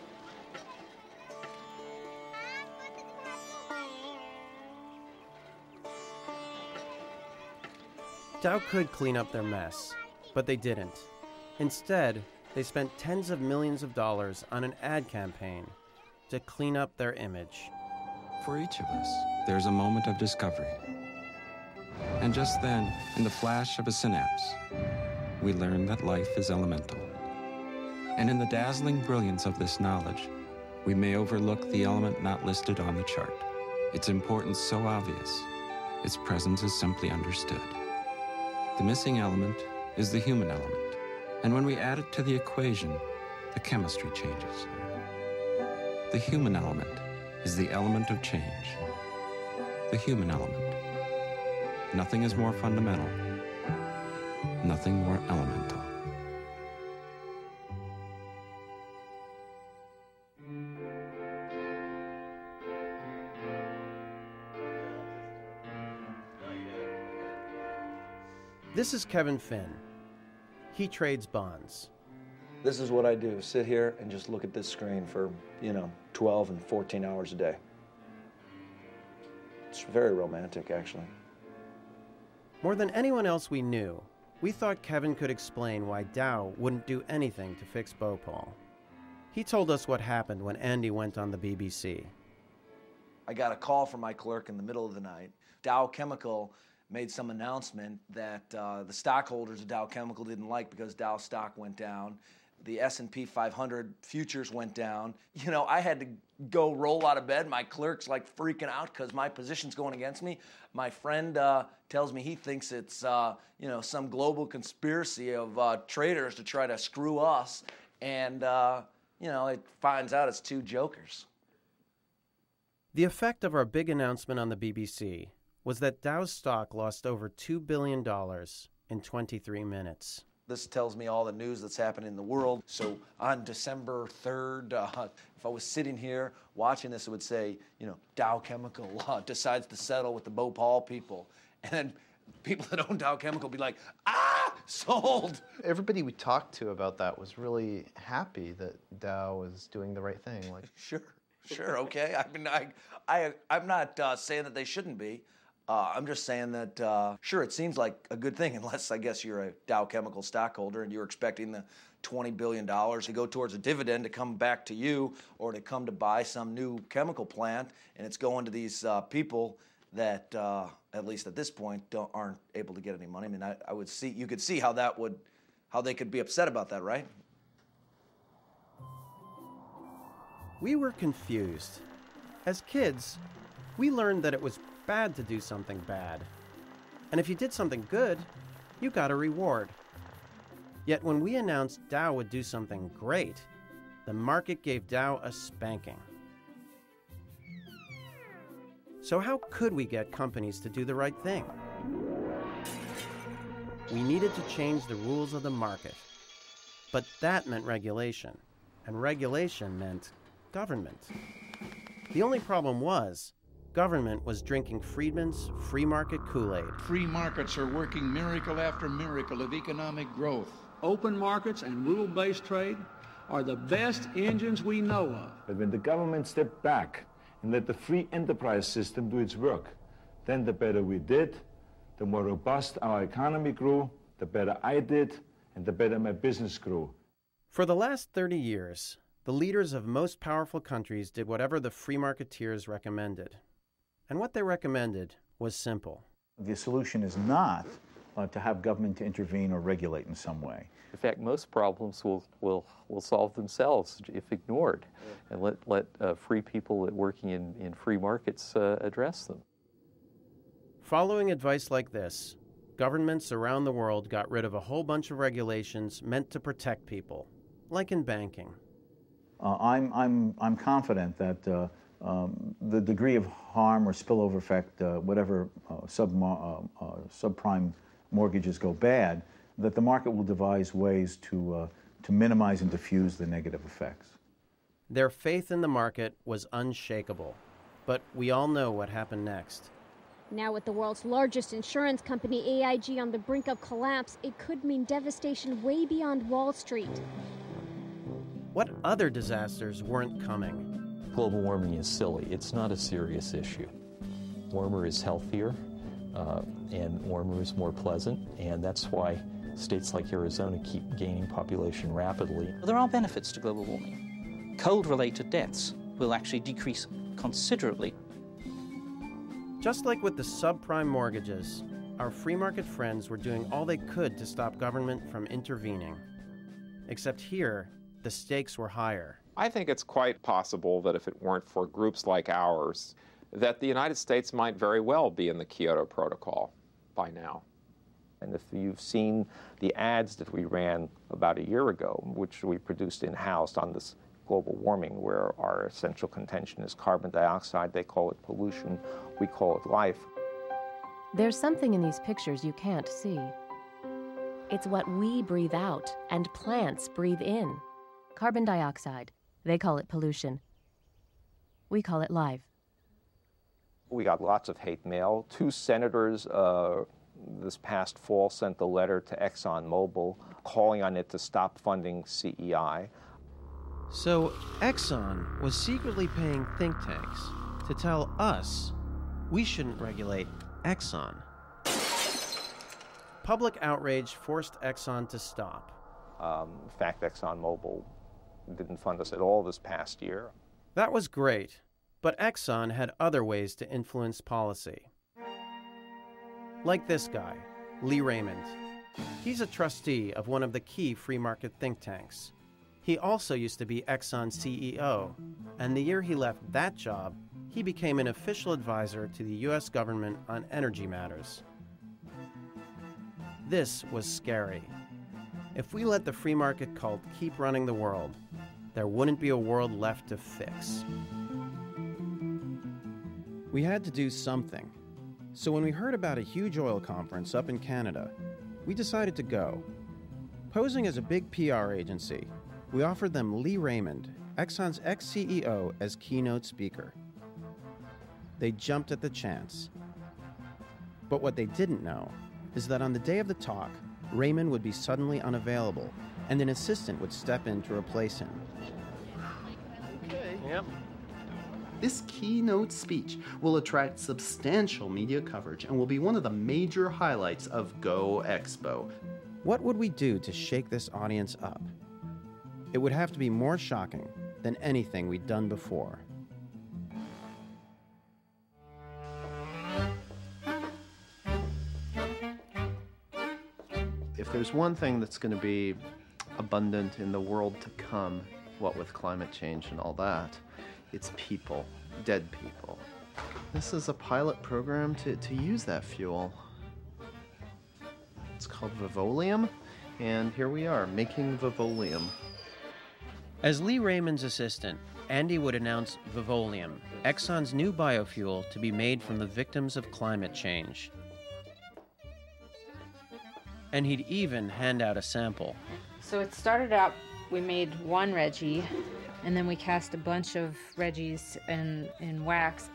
Dow could clean up their mess, but they didn't. Instead, they spent tens of millions of dollars on an ad campaign to clean up their image. For each of us, there's a moment of discovery. And just then, in the flash of a synapse, we learn that life is elemental. And in the dazzling brilliance of this knowledge, we may overlook the element not listed on the chart. Its importance so obvious, its presence is simply understood. The missing element is the human element. And when we add it to the equation, the chemistry changes. The human element is the element of change. The human element. Nothing is more fundamental. Nothing more elemental. This is Kevin Finn. He trades bonds. This is what I do, sit here and just look at this screen for, 12 and 14 hours a day. It's very romantic, actually. More than anyone else we knew, we thought Kevin could explain why Dow wouldn't do anything to fix Bhopal. He told us what happened when Andy went on the BBC. I got a call from my clerk in the middle of the night. Dow Chemical made some announcement that the stockholders of Dow Chemical didn't like because Dow stock went down. The S&P 500 futures went down. You know, I had to go roll out of bed. My clerk's like freaking out because my position's going against me. My friend tells me he thinks it's, you know, some global conspiracy of traders to try to screw us. And, you know, it finds out it's two jokers. The effect of our big announcement on the BBC was that Dow's stock lost over $2 billion in 23 minutes. This tells me all the news that's happening in the world. So on December 3rd, if I was sitting here watching this, it would say, you know, Dow Chemical decides to settle with the Bhopal people. And then people that own Dow Chemical be like, sold! Everybody we talked to about that was really happy that Dow was doing the right thing. Like, Sure, okay. I mean, I'm not saying that they shouldn't be. I'm just saying that, sure, it seems like a good thing, unless I guess you're a Dow Chemical stockholder and you're expecting the $20 billion to go towards a dividend to come back to you or to come to buy some new chemical plant, and it's going to these people that, at least at this point, aren't able to get any money. I mean, I would see, you could see how they could be upset about that, right? We were confused. As kids, we learned that it was bad to do something bad. And if you did something good, you got a reward. Yet when we announced Dow would do something great, the market gave Dow a spanking. So how could we get companies to do the right thing? We needed to change the rules of the market. But that meant regulation, and regulation meant government. The only problem was, government was drinking Friedman's free market Kool-Aid. Free markets are working miracle after miracle of economic growth. Open markets and rule-based trade are the best engines we know of. But when the government stepped back and let the free enterprise system do its work, then the better we did, the more robust our economy grew, the better I did, and the better my business grew. For the last 30 years, the leaders of most powerful countries did whatever the free marketeers recommended. And what they recommended was simple. The solution is not to have government to intervene or regulate in some way. In fact, most problems will solve themselves if ignored, and let free people working in free markets address them. Following advice like this, governments around the world got rid of a whole bunch of regulations meant to protect people, like in banking. I'm confident that the degree of harm or spillover effect, whatever subprime mortgages go bad, that the market will devise ways to minimize and diffuse the negative effects. Their faith in the market was unshakable, but we all know what happened next. Now with the world's largest insurance company, AIG, on the brink of collapse, it could mean devastation way beyond Wall Street. What other disasters weren't coming? Global warming is silly. It's not a serious issue. Warmer is healthier, and warmer is more pleasant, and that's why states like Arizona keep gaining population rapidly. Well, there are benefits to global warming. Cold-related deaths will actually decrease considerably. Just like with the subprime mortgages, our free market friends were doing all they could to stop government from intervening. Except here, the stakes were higher. I think it's quite possible that if it weren't for groups like ours, that the United States might very well be in the Kyoto Protocol by now. And if you've seen the ads that we ran about a year ago, which we produced in-house on this global warming, where our essential contention is carbon dioxide, they call it pollution, we call it life. There's something in these pictures you can't see. It's what we breathe out and plants breathe in. Carbon dioxide. They call it pollution. We call it life. We got lots of hate mail. 2 senators this past fall sent a letter to ExxonMobil calling on it to stop funding CEI. So Exxon was secretly paying think tanks to tell us we shouldn't regulate Exxon. Public outrage forced Exxon to stop. In fact, ExxonMobil didn't fund us at all this past year. That was great, but Exxon had other ways to influence policy. Like this guy, Lee Raymond. He's a trustee of one of the key free market think tanks. He also used to be Exxon's CEO, and the year he left that job, he became an official advisor to the U.S. government on energy matters. This was scary. If we let the free market cult keep running the world, there wouldn't be a world left to fix. We had to do something. So when we heard about a huge oil conference up in Canada, we decided to go. Posing as a big PR agency, we offered them Lee Raymond, Exxon's ex-CEO, as keynote speaker. They jumped at the chance. But what they didn't know is that on the day of the talk, Raymond would be suddenly unavailable, and an assistant would step in to replace him. Okay. Yep. This keynote speech will attract substantial media coverage and will be one of the major highlights of Go Expo. What would we do to shake this audience up? It would have to be more shocking than anything we'd done before. If there's one thing that's going to be abundant in the world to come, what with climate change and all that, it's people, dead people. This is a pilot program to use that fuel. It's called Vivolium, and here we are, making Vivolium. As Lee Raymond's assistant, Andy would announce Vivolium, Exxon's new biofuel to be made from the victims of climate change. And he'd even hand out a sample. So it started out, we made one Reggie, and then we cast a bunch of Reggies in wax.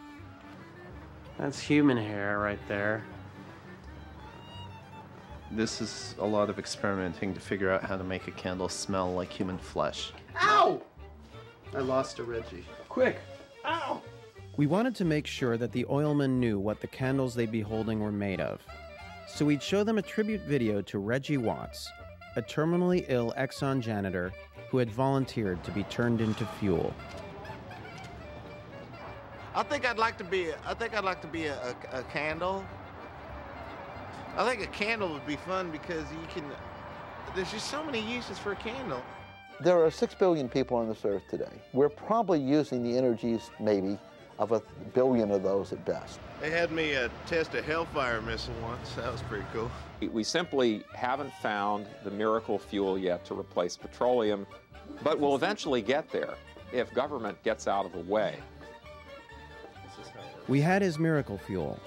That's human hair right there. This is a lot of experimenting to figure out how to make a candle smell like human flesh. Ow! I lost a Reggie. Quick! Ow! We wanted to make sure that the oilmen knew what the candles they'd be holding were made of. So we'd show them a tribute video to Reggie Watts, a terminally ill Exxon janitor who had volunteered to be turned into fuel. I think I'd like to be a candle. I think a candle would be fun because there's just so many uses for a candle. There are 6 billion people on this earth today. We're probably using the energies, maybe, of 1 billion of those at best. They had me test a Hellfire missile once. That was pretty cool. We simply haven't found the miracle fuel yet to replace petroleum, but we'll eventually get there if government gets out of the way. We had his miracle fuel,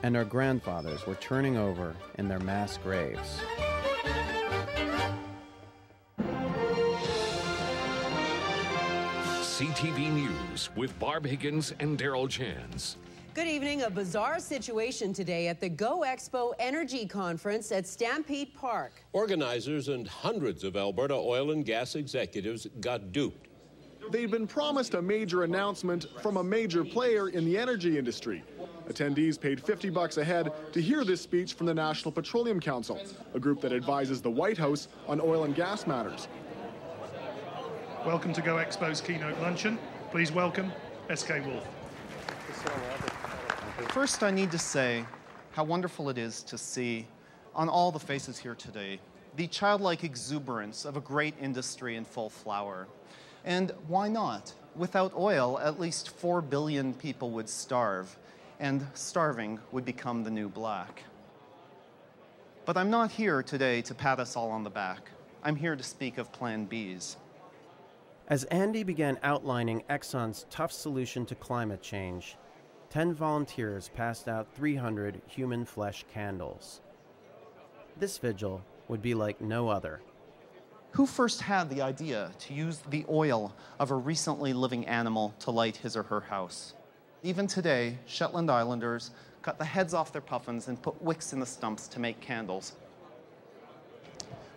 and our grandfathers were turning over in their mass graves. CTV News with Barb Higgins and Daryl Chance. Good evening. A bizarre situation today at the Go Expo Energy Conference at Stampede Park. Organizers and hundreds of Alberta oil and gas executives got duped. They'd been promised a major announcement from a major player in the energy industry. Attendees paid $50 a head to hear this speech from the National Petroleum Council, a group that advises the White House on oil and gas matters. Welcome to Go Expo's keynote luncheon. Please welcome S.K. Wolf. First, I need to say how wonderful it is to see on all the faces here today the childlike exuberance of a great industry in full flower. And why not? Without oil, at least 4 billion people would starve, and starving would become the new black. But I'm not here today to pat us all on the back. I'm here to speak of Plan Bs. As Andy began outlining Exxon's tough solution to climate change, 10 volunteers passed out 300 human flesh candles. This vigil would be like no other. Who first had the idea to use the oil of a recently living animal to light his or her house? Even today, Shetland Islanders cut the heads off their puffins and put wicks in the stumps to make candles.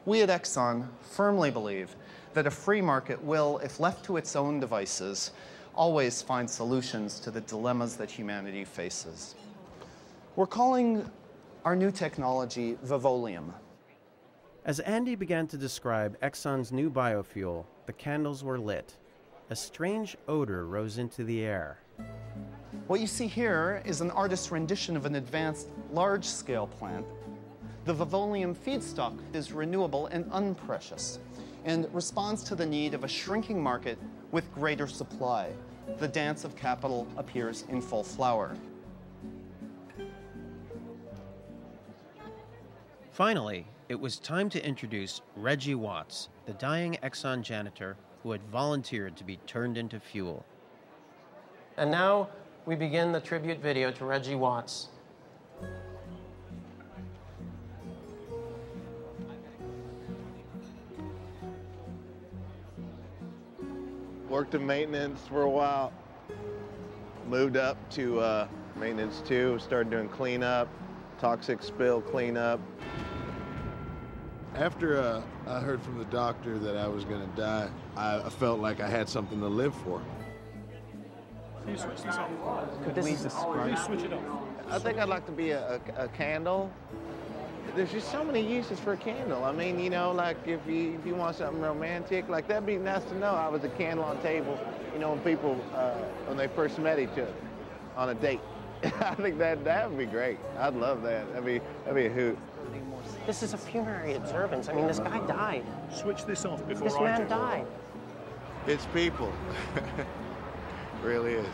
We at Exxon firmly believe that a free market will, if left to its own devices, always find solutions to the dilemmas that humanity faces. We're calling our new technology Vivolium. As Andy began to describe Exxon's new biofuel, the candles were lit. A strange odor rose into the air. What you see here is an artist's rendition of an advanced large-scale plant. The vivolium feedstock is renewable and unprecious and responds to the need of a shrinking market with greater supply. The dance of capital appears in full flower. Finally, it was time to introduce Reggie Watts, the dying Exxon janitor who had volunteered to be turned into fuel. And now we begin the tribute video to Reggie Watts. Worked in maintenance for a while. Moved up to maintenance 2, started doing cleanup, toxic spill cleanup. After I heard from the doctor that I was going to die, I felt like I had something to live for. Can you switch this off? Could we describe? Please switch it off. I think I'd like to be a candle. There's just so many uses for a candle. I mean, you know, like if you want something romantic, like that'd be nice to know. I was a candle on table, you know, when people, when they first met each other on a date. I think that would be great. I'd love that. That'd be a hoot. This is a funerary observance. I mean, this guy died. Switch this off before This man died. It's people. Really is.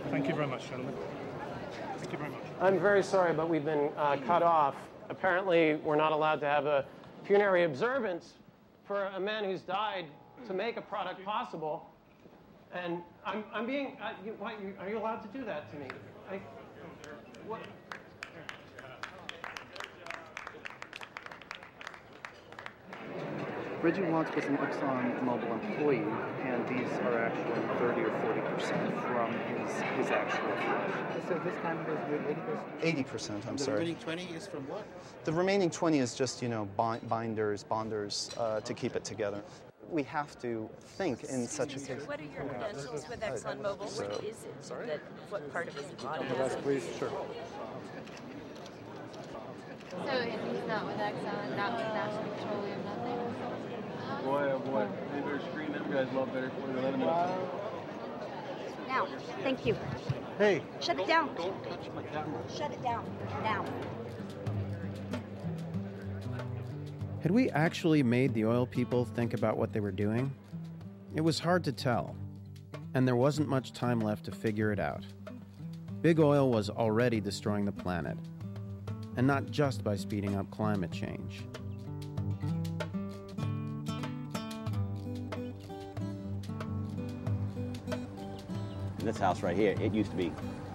Thank you very much, gentlemen. Thank you very much. I'm very sorry, but we've been cut off. Apparently, we're not allowed to have a funerary observance for a man who's died to make a product possible. And I'm being, are you allowed to do that to me? What? Reggie Watts was an ExxonMobil employee, and these are actually 30 or 40% from his actual flesh. So this time it is 80%? 80%, I'm sorry. The remaining 20 is from what? The remaining 20 is just, you know, bonders to keep it together. We have to think in such a case. What are your credentials with ExxonMobil? What is it? What part of his body? Please, sure. So if he's not with Exxon, not with National Petroleum, nothing? Boy, oh boy. They better screen them guys love better before they let them out. Now, thank you. Hey. Shut it down. Don't touch my camera. Shut it down. Now. Had we actually made the oil people think about what they were doing? It was hard to tell, and there wasn't much time left to figure it out. Big oil was already destroying the planet, and not just by speeding up climate change. This house right here, it used to be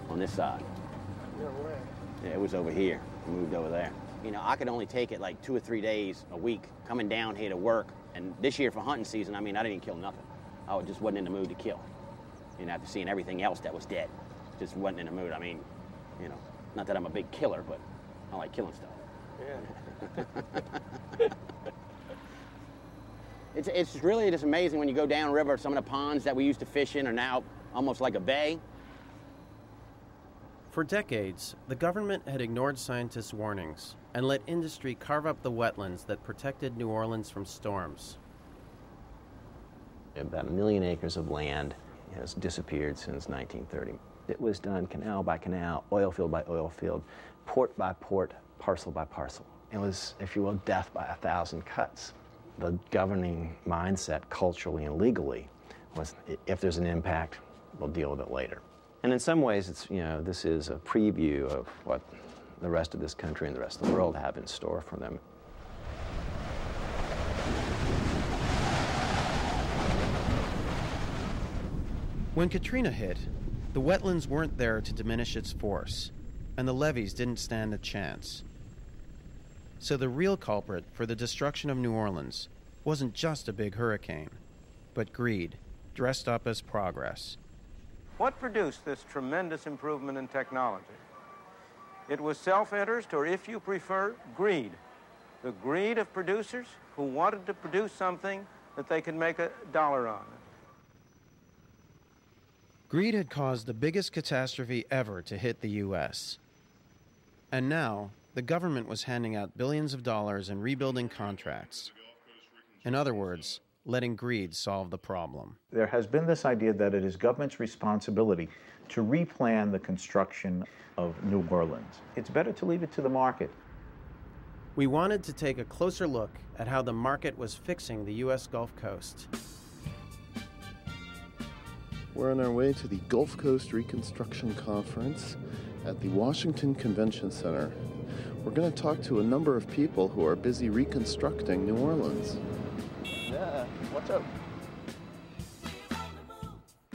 on this side. Yeah, it was over here. We moved over there. You know, I could only take it like 2 or 3 days a week coming down here to work. And this year for hunting season, I mean, I didn't kill nothing. I just wasn't in the mood to kill. You know, after seeing everything else that was dead, just wasn't in the mood. I mean, you know, not that I'm a big killer, but I like killing stuff. Yeah. It's really just amazing when you go downriver. Some of the ponds that we used to fish in are now almost like a bay. For decades, the government had ignored scientists' warnings and let industry carve up the wetlands that protected New Orleans from storms. About 1 million acres of land has disappeared since 1930. It was done canal by canal, oil field by oil field, port by port, parcel by parcel. It was, if you will, death by 1,000 cuts. The governing mindset culturally and legally was, if there's an impact, we'll deal with it later. And in some ways, it's, you know, this is a preview of what the rest of this country and the rest of the world have in store for them. When Katrina hit, the wetlands weren't there to diminish its force, and the levees didn't stand a chance. So the real culprit for the destruction of New Orleans wasn't just a big hurricane, but greed, dressed up as progress. What produced this tremendous improvement in technology? It was self-interest, or if you prefer, greed. The greed of producers who wanted to produce something that they could make $1 on. Greed had caused the biggest catastrophe ever to hit the U.S. And now, the government was handing out billions of dollars in rebuilding contracts. In other words, letting greed solve the problem. There has been this idea that it is government's responsibility to replan the construction of New Orleans. It's better to leave it to the market. We wanted to take a closer look at how the market was fixing the U.S. Gulf Coast. We're on our way to the Gulf Coast Reconstruction Conference at the Washington Convention Center. We're going to talk to a number of people who are busy reconstructing New Orleans. Yeah, what's up?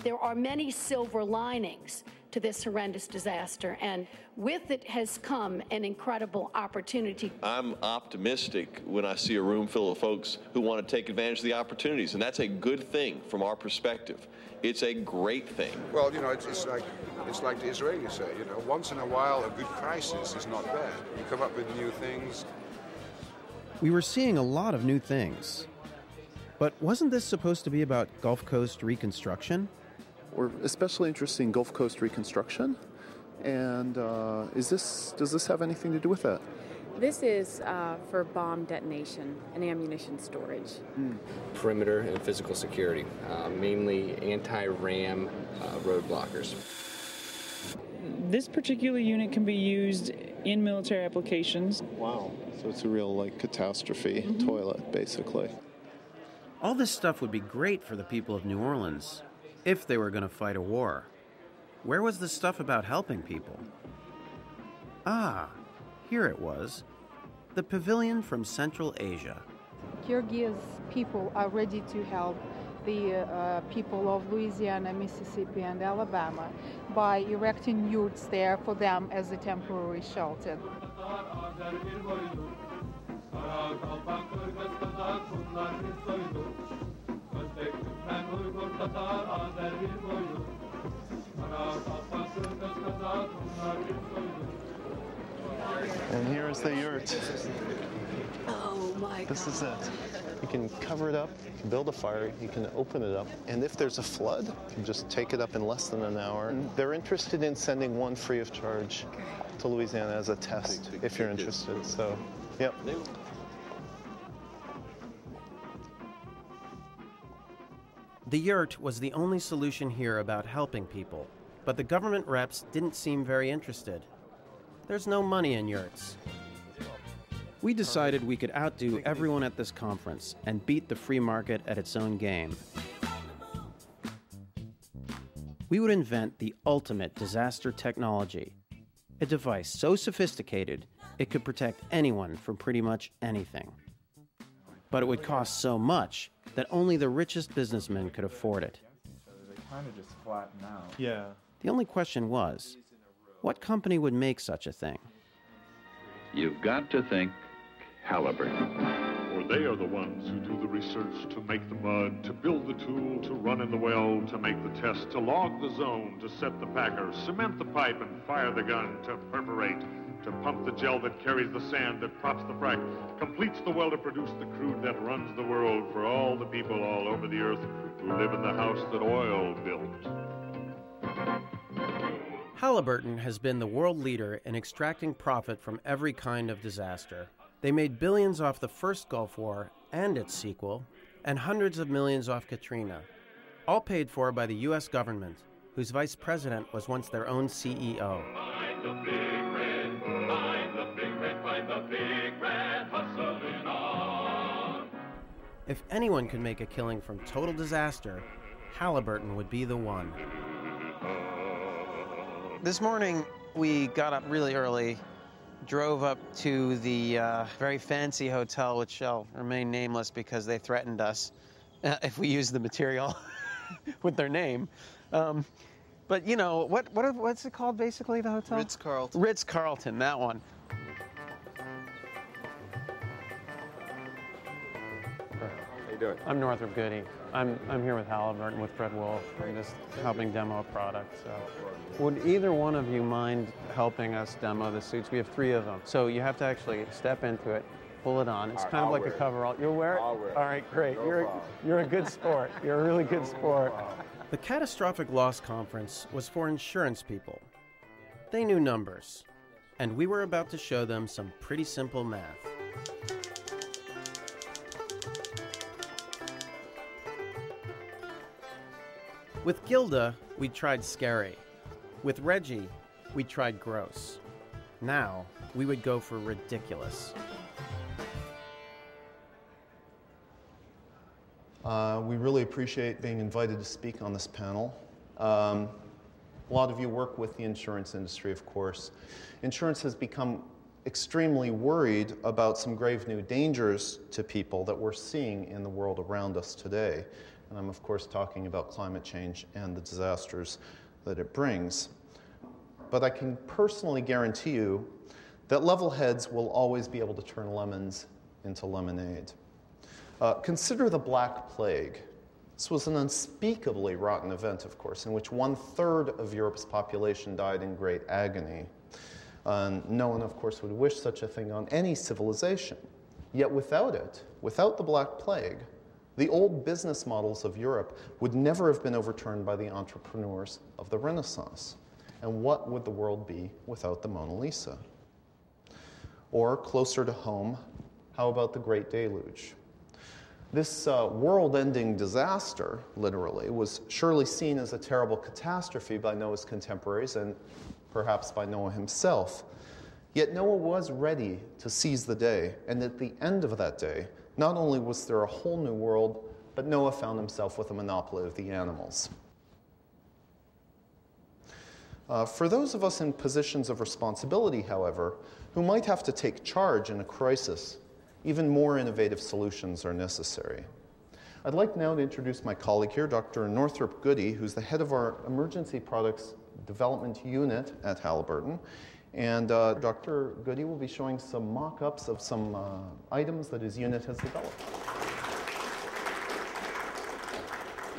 There are many silver linings to this horrendous disaster, and with it has come an incredible opportunity. I'm optimistic when I see a room full of folks who want to take advantage of the opportunities, and that's a good thing from our perspective. It's a great thing. Well, you know, it's like the Israelis say, you know, once in a while a good crisis is not bad. You come up with new things. We were seeing a lot of new things. But wasn't this supposed to be about Gulf Coast reconstruction? We're especially interested in Gulf Coast reconstruction. And does this have anything to do with that? This is for bomb detonation and ammunition storage. Perimeter and physical security, mainly anti-ram road blockers. This particular unit can be used in military applications. Wow. So it's a real, like, catastrophe toilet, basically. All this stuff would be great for the people of New Orleans, if they were going to fight a war. Where was the stuff about helping people? Ah, here it was. The pavilion from Central Asia. Kyrgyz people are ready to help the people of Louisiana, Mississippi, and Alabama by erecting yurts there for them as a temporary shelter. And here's the yurt. Oh my God. This is it. You can cover it up, you can build a fire, you can open it up, and if there's a flood, you can just take it up in less than an hour. They're interested in sending one free of charge to Louisiana as a test, if you're interested. So, yep. The yurt was the only solution here about helping people, but the government reps didn't seem very interested. There's no money in yurts. We decided we could outdo everyone at this conference and beat the free market at its own game. We would invent the ultimate disaster technology, a device so sophisticated it could protect anyone from pretty much anything. But it would cost so much that only the richest businessmen could afford it. They kind of just flatten out. Yeah. The only question was, what company would make such a thing? You've got to think Halliburton. For they are the ones who do the research to make the mud, to build the tool, to run in the well, to make the test, to log the zone, to set the packer, cement the pipe and fire the gun, to perforate, to pump the gel that carries the sand, that props the frac, completes the well to produce the crude that runs the world for all the people all over the earth who live in the house that oil built. Halliburton has been the world leader in extracting profit from every kind of disaster. They made billions off the first Gulf War and its sequel, and hundreds of millions off Katrina, all paid for by the U.S. government, whose vice president was once their own CEO. Find the big red, find the big red, find the big red, hustling on. If anyone could make a killing from total disaster, Halliburton would be the one. This morning, we got up really early, drove up to the very fancy hotel, which shall remain nameless because they threatened us if we use the material with their name. But, you know, what's it called, basically, the hotel? Ritz-Carlton. Ritz-Carlton, that one. How you doing? I'm Northrop Goody. I'm here with Halliburton, with Fred Wolf. I'm just helping demo a product. So, would either one of you mind helping us demo the suits? We have 3 of them. So you have to actually step into it, pull it on. It's kind of like a coverall. You'll wear it? I'll wear it. All right, great. You're a good sport. You're a really good sport. The catastrophic loss conference was for insurance people. They knew numbers. and we were about to show them some pretty simple math. With Gilda, we tried scary. With Reggie, we tried gross. Now, we would go for ridiculous. We really appreciate being invited to speak on this panel. A lot of you work with the insurance industry, of course. Insurance has become extremely worried about some grave new dangers to people that we're seeing in the world around us today. And I'm, of course, talking about climate change and the disasters that it brings. But I can personally guarantee you that level heads will always be able to turn lemons into lemonade. Consider the Black Plague. This was an unspeakably rotten event, of course, in which 1/3 of Europe's population died in great agony. No one, of course, would wish such a thing on any civilization. Yet without it, without the Black Plague, the old business models of Europe would never have been overturned by the entrepreneurs of the Renaissance. And what would the world be without the Mona Lisa? Or, closer to home, how about the Great Deluge? This world-ending disaster, literally, was surely seen as a terrible catastrophe by Noah's contemporaries and perhaps by Noah himself. Yet Noah was ready to seize the day, and at the end of that day, not only was there a whole new world, but Noah found himself with a monopoly of the animals. For those of us in positions of responsibility, however, who might have to take charge in a crisis, even more innovative solutions are necessary. I'd like now to introduce my colleague here, Dr. Northrop Goody, who's the head of our Emergency Products Development Unit at Halliburton. And Dr. Goody will be showing some mock-ups of some items that his unit has developed.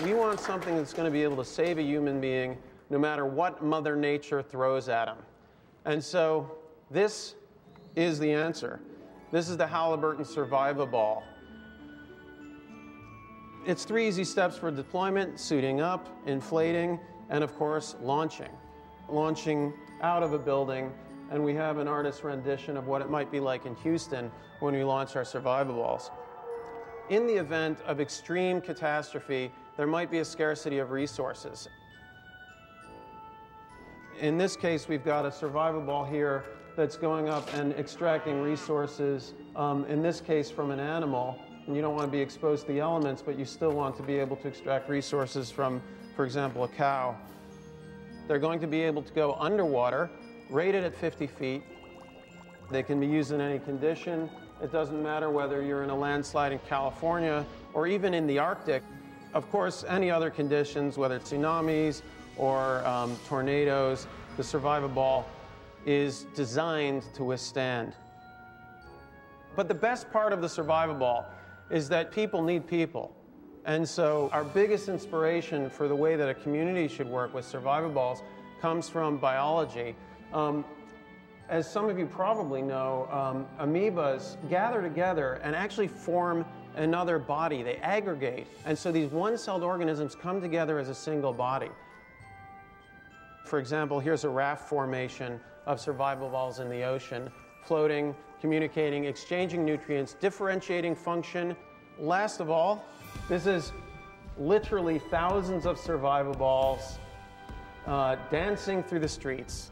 We want something that's going to be able to save a human being no matter what Mother Nature throws at him. And so this is the answer. This is the Halliburton Survivaball. It's 3 easy steps for deployment: suiting up, inflating, and of course, launching. Launching out of a building, and we have an artist's rendition of what it might be like in Houston when we launch our Survivaballs. In the event of extreme catastrophe, there might be a scarcity of resources. In this case, we've got a Survivaball here that's going up and extracting resources, in this case from an animal. And you don't want to be exposed to the elements, but you still want to be able to extract resources from, for example, a cow. They're going to be able to go underwater, rated at 50 feet. They can be used in any condition. It doesn't matter whether you're in a landslide in California or even in the Arctic. Of course, any other conditions, whether it's tsunamis or tornadoes, the Survivaball is designed to withstand. But the best part of the Survivaball is that people need people. And so our biggest inspiration for the way that a community should work with Survivaballs comes from biology. As some of you probably know, amoebas gather together and actually form another body. They aggregate. And so these one-celled organisms come together as a single body. For example, here's a raft formation of Survivaballs in the ocean, floating, communicating, exchanging nutrients, differentiating function. Last of all, this is literally thousands of Survivaballs dancing through the streets.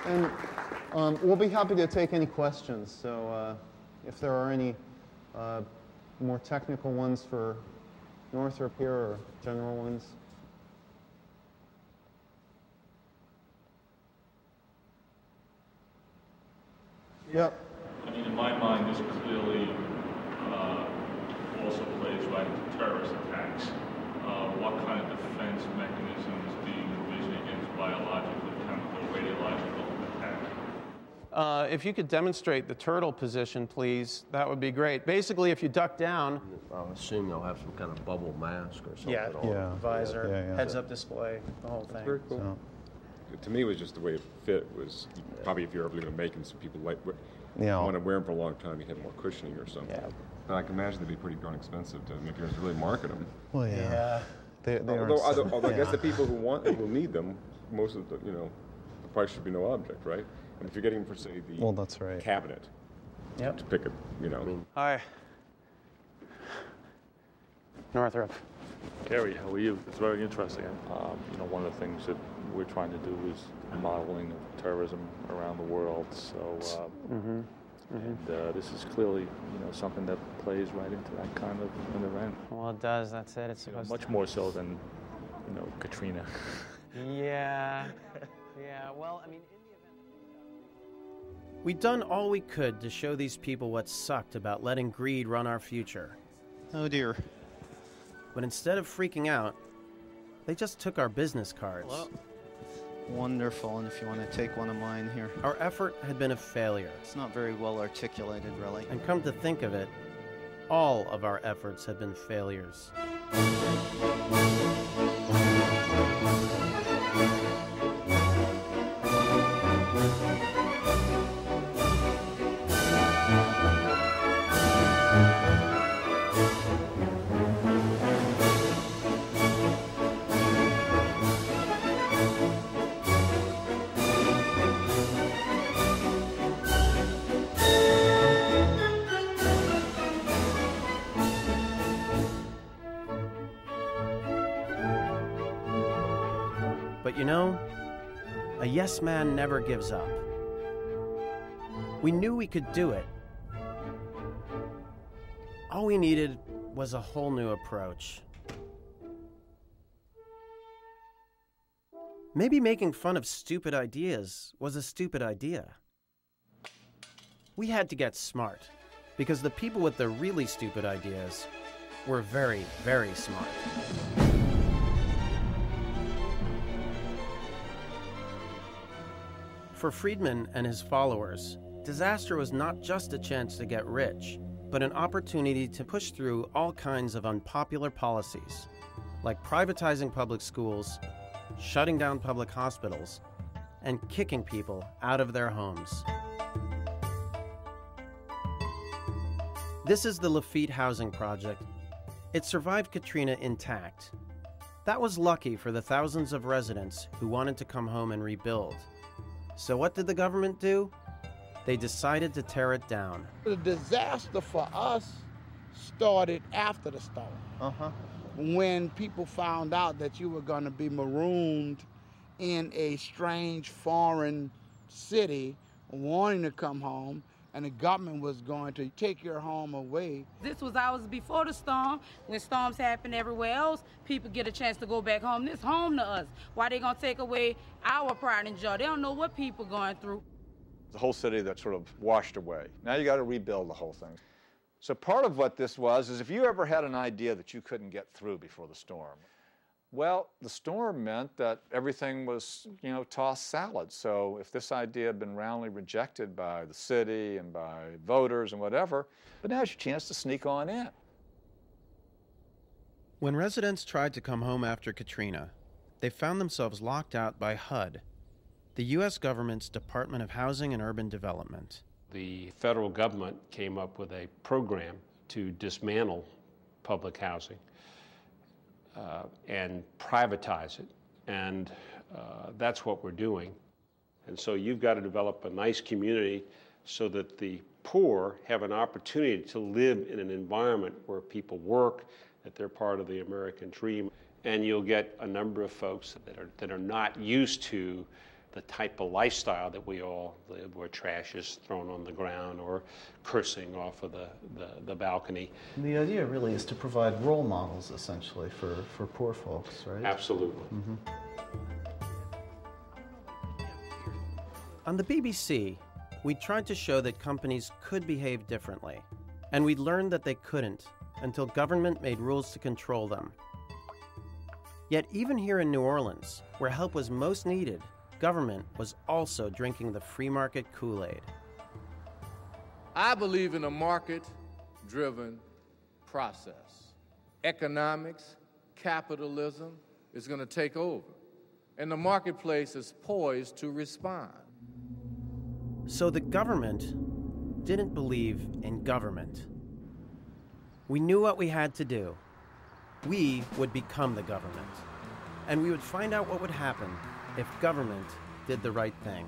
And we'll be happy to take any questions. So if there are any more technical ones for Northrop here or general ones. Yep. I mean, in my mind, this clearly also plays right into terrorist attacks. What kind of defense mechanisms do you envision against biological, chemical, radiological attack? If you could demonstrate the turtle position, please, that would be great. Basically, if you duck down... I'll assume they'll have some kind of bubble mask or something. Yeah, visor, heads-up display, the whole thing. Very cool. So. To me, it was just the way it fit was probably if you're ever going to make them so people want to wear them for a long time, you'd have more cushioning or something. Yeah. But I can imagine they'd be pretty darn expensive to if you're going to really market them. Well, yeah. They although I guess the people who will need them, most of the, the price should be no object, right? And if you're getting for, say, the that's right. cabinet, to pick a, Hi. Northrop. Gary, how are you? It's very interesting. One of the things that we're trying to do is modeling of terrorism around the world. So, and this is clearly, something that plays right into that kind of an event. Well, it does. That's it. It's supposed much more so than, Katrina. Yeah. Yeah. Well, I mean, We'd done all we could to show these people what sucked about letting greed run our future. Oh dear. But instead of freaking out, they just took our business cards. Hello. Wonderful, and if you want to take one of mine here. Our effort had been a failure. It's not very well articulated, really. And come to think of it, all of our efforts had been failures. But you know, a yes man never gives up. We knew we could do it. All we needed was a whole new approach. Maybe making fun of stupid ideas was a stupid idea. We had to get smart, because the people with the really stupid ideas were very, very smart. For Friedman and his followers, disaster was not just a chance to get rich, but an opportunity to push through all kinds of unpopular policies, like privatizing public schools, shutting down public hospitals, and kicking people out of their homes. This is the Lafitte Housing Project. It survived Katrina intact. That was lucky for the thousands of residents who wanted to come home and rebuild. So what did the government do? They decided to tear it down. The disaster for us started after the storm. When people found out that you were going to be marooned in a strange foreign city, wanting to come home, and the government was going to take your home away. This was hours before the storm. When storms happen everywhere else, people get a chance to go back home. This home to us. Why they gonna take away our pride and joy? They don't know what people going through. The whole city that sort of washed away. Now you got to rebuild the whole thing. So part of what this was is if you ever had an idea that you couldn't get through before the storm, well, the storm meant that everything was, tossed salad. So if this idea had been roundly rejected by the city and by voters and whatever, but now's your chance to sneak on in. When residents tried to come home after Katrina, they found themselves locked out by HUD, the U.S. government's Department of Housing and Urban Development. The federal government came up with a program to dismantle public housing and privatize it, and that's what we're doing. And so you've got to develop a nice community so that the poor have an opportunity to live in an environment where people work, that they're part of the American dream, and you'll get a number of folks that are not used to the type of lifestyle that we all live, where trash is thrown on the ground or cursing off of the balcony. The idea really is to provide role models, essentially, for poor folks, right? Absolutely. On the BBC, we tried to show that companies could behave differently, and we learned that they couldn't until government made rules to control them. Yet even here in New Orleans, where help was most needed, government was also drinking the free market Kool-Aid. I believe in a market-driven process. Economics, capitalism is going to take over, and the marketplace is poised to respond. So the government didn't believe in government. We knew what we had to do. We would become the government, and we would find out what would happen if government did the right thing.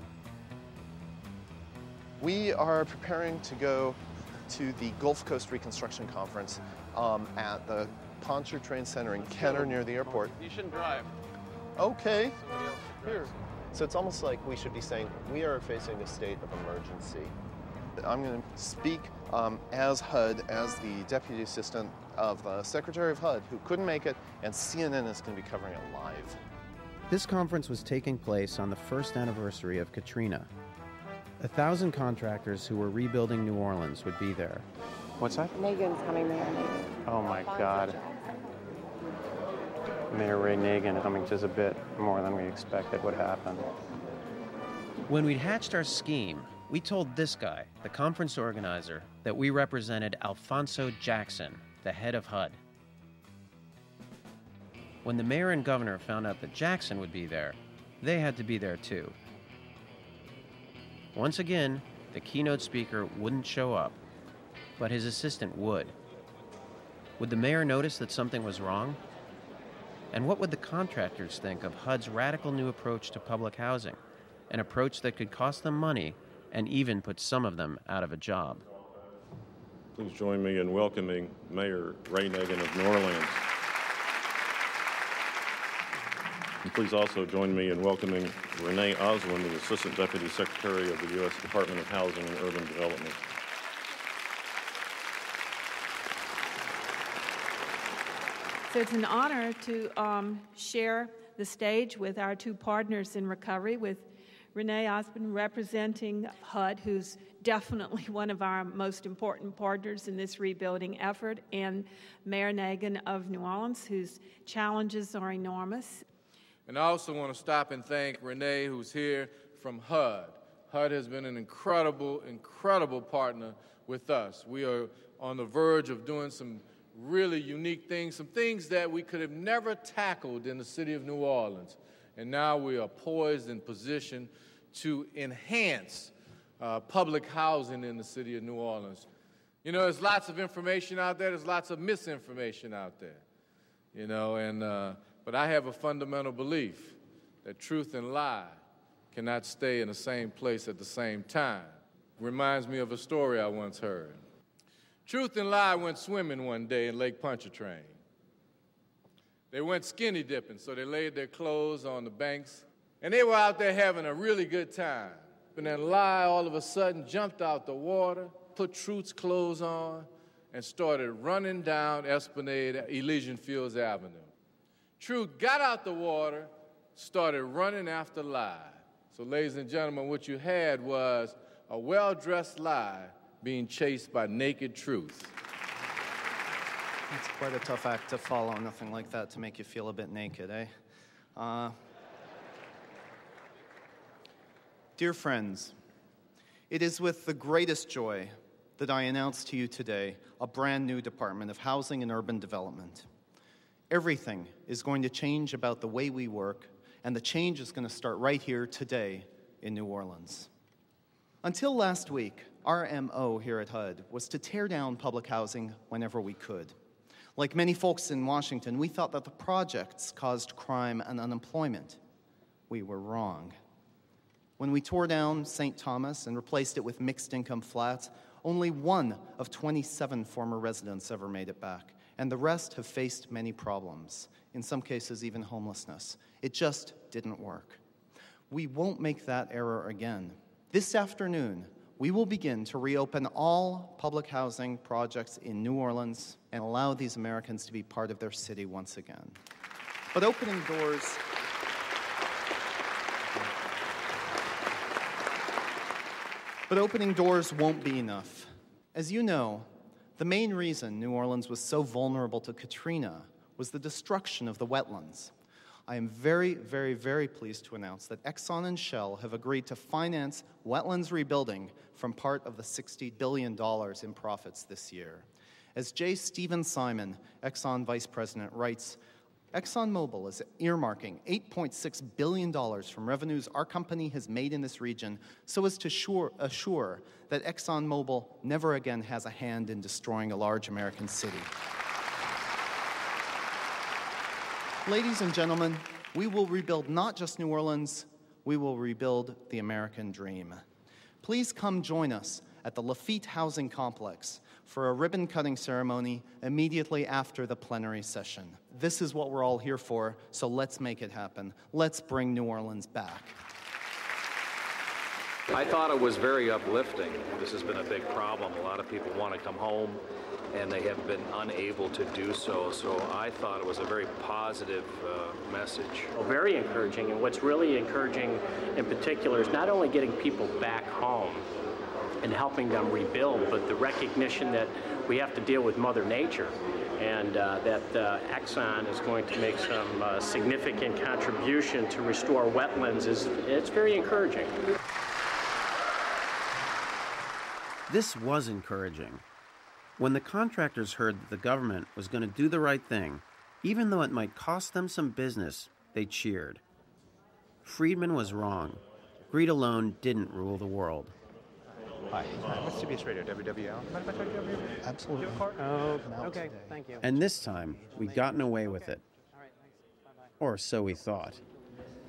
We are preparing to go to the Gulf Coast Reconstruction Conference at the Pontchartrain Center in Kenner near the airport. You shouldn't drive. Okay. Here. So it's almost like we should be saying, we are facing a state of emergency. I'm going to speak as HUD, as the Deputy Assistant of the Secretary of HUD, who couldn't make it, and CNN is going to be covering it live. This conference was taking place on the first anniversary of Katrina. 1,000 contractors who were rebuilding New Orleans would be there. What's that? Nagin's coming, Mayor Nagin. Oh my God. Mayor Ray Nagin coming just a bit more than we expected would happen. When we'd hatched our scheme, we told this guy, the conference organizer, that we represented Alphonso Jackson, the head of HUD. When the mayor and governor found out that Jackson would be there, they had to be there too. Once again, the keynote speaker wouldn't show up, but his assistant would. Would the mayor notice that something was wrong? And what would the contractors think of HUD's radical new approach to public housing, an approach that could cost them money and even put some of them out of a job? Please join me in welcoming Mayor Ray Nagin of New Orleans. And please also join me in welcoming Renee Oswin, the Assistant Deputy Secretary of the U.S. Department of Housing and Urban Development. So it's an honor to share the stage with our two partners in recovery, with Renee Oswin representing HUD, who's definitely one of our most important partners in this rebuilding effort, and Mayor Nagin of New Orleans, whose challenges are enormous. And I also want to stop and thank Renee, who's here from HUD. HUD has been an incredible, incredible partner with us. We are on the verge of doing some really unique things, some things that we could have never tackled in the city of New Orleans. And now we are poised and positioned to enhance public housing in the city of New Orleans. You know, there's lots of information out there. There's lots of misinformation out there. You know, but I have a fundamental belief that truth and lie cannot stay in the same place at the same time. Reminds me of a story I once heard. Truth and lie went swimming one day in Lake Pontchartrain. They went skinny dipping, so they laid their clothes on the banks, and they were out there having a really good time. And then lie all of a sudden jumped out the water, put Truth's clothes on, and started running down Esplanade, Elysian Fields Avenue. Truth got out the water, started running after lie. So, ladies and gentlemen, what you had was a well-dressed lie being chased by naked truth. It's quite a tough act to follow, nothing like that to make you feel a bit naked, eh? Dear friends, it is with the greatest joy that I announce to you today a brand new Department of Housing and Urban Development. Everything is going to change about the way we work, and the change is going to start right here today in New Orleans. Until last week, our MO here at HUD was to tear down public housing whenever we could. Like many folks in Washington, we thought that the projects caused crime and unemployment. We were wrong. When we tore down St. Thomas and replaced it with mixed-income flats, only one of 27 former residents ever made it back, and the rest have faced many problems, in some cases even homelessness. It just didn't work. We won't make that error again. This afternoon, we will begin to reopen all public housing projects in New Orleans and allow these Americans to be part of their city once again. But opening doors won't be enough. As you know, the main reason New Orleans was so vulnerable to Katrina was the destruction of the wetlands. I am very, very, very pleased to announce that Exxon and Shell have agreed to finance wetlands rebuilding from part of the $60 billion in profits this year. As J. Stephen Simon, Exxon Vice President, writes, ExxonMobil is earmarking $8.6 billion from revenues our company has made in this region so as to assure that ExxonMobil never again has a hand in destroying a large American city. Ladies and gentlemen, we will rebuild not just New Orleans, we will rebuild the American dream. Please come join us at the Lichty Housing Complex for a ribbon-cutting ceremony immediately after the plenary session. This is what we're all here for, so let's make it happen. Let's bring New Orleans back. I thought it was very uplifting. This has been a big problem. A lot of people want to come home, and they have been unable to do so. So I thought it was a very positive message. Well, very encouraging, and what's really encouraging in particular is not only getting people back home and helping them rebuild, but the recognition that we have to deal with Mother Nature, and that Exxon is going to make some significant contribution to restore wetlands. It's very encouraging. This was encouraging. When the contractors heard that the government was going to do the right thing, even though it might cost them some business, they cheered. Friedman was wrong. Greed alone didn't rule the world. Hi, what's CBS Radio, WWL? Mind if I talk to you? Absolutely. Oh, okay, thank you. And this time, we'd gotten away with it. Or so we thought.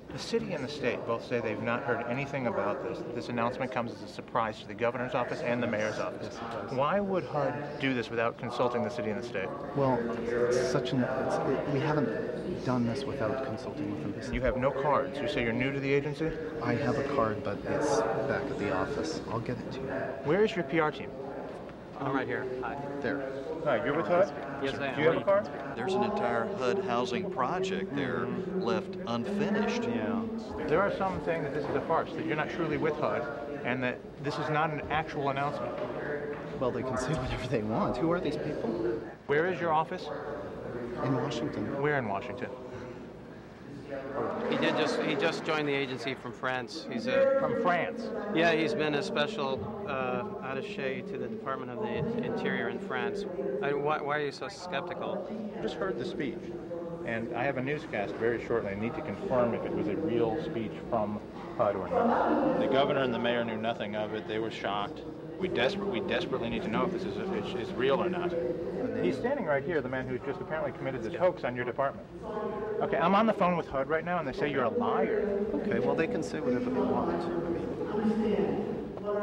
The city and the state both say they've not heard anything about this. This announcement comes as a surprise to the governor's office and the mayor's office. Yes, why would HUD do this without consulting the city and the state? Well, we haven't done this without consulting with them. You have no cards. You say you're new to the agency? I have a card, but it's back at the office. I'll get it to you. Where is your PR team? I'm right here. Hi. There. Hi, you're with HUD? Yes, I am. Do you have a card? There's an entire HUD housing project there left unfinished. Yeah. There are some saying that this is a farce, that you're not truly with HUD, and that this is not an actual announcement. Well, they can say whatever they want. Who are these people? Where is your office? In Washington. Where in Washington? He just joined the agency from France. He's from France? Yeah, he's been a special attaché to the Department of the Interior in France. Why are you so skeptical? I just heard the speech, and I have a newscast very shortly. I need to confirm if it was a real speech from HUD or not. The governor and the mayor knew nothing of it. They were shocked. We desperately need to know if this is real or not. He's standing right here, the man who's just apparently committed this hoax on your department. Okay, I'm on the phone with HUD right now, and they say you're a liar. Okay, well, they can say whatever they want.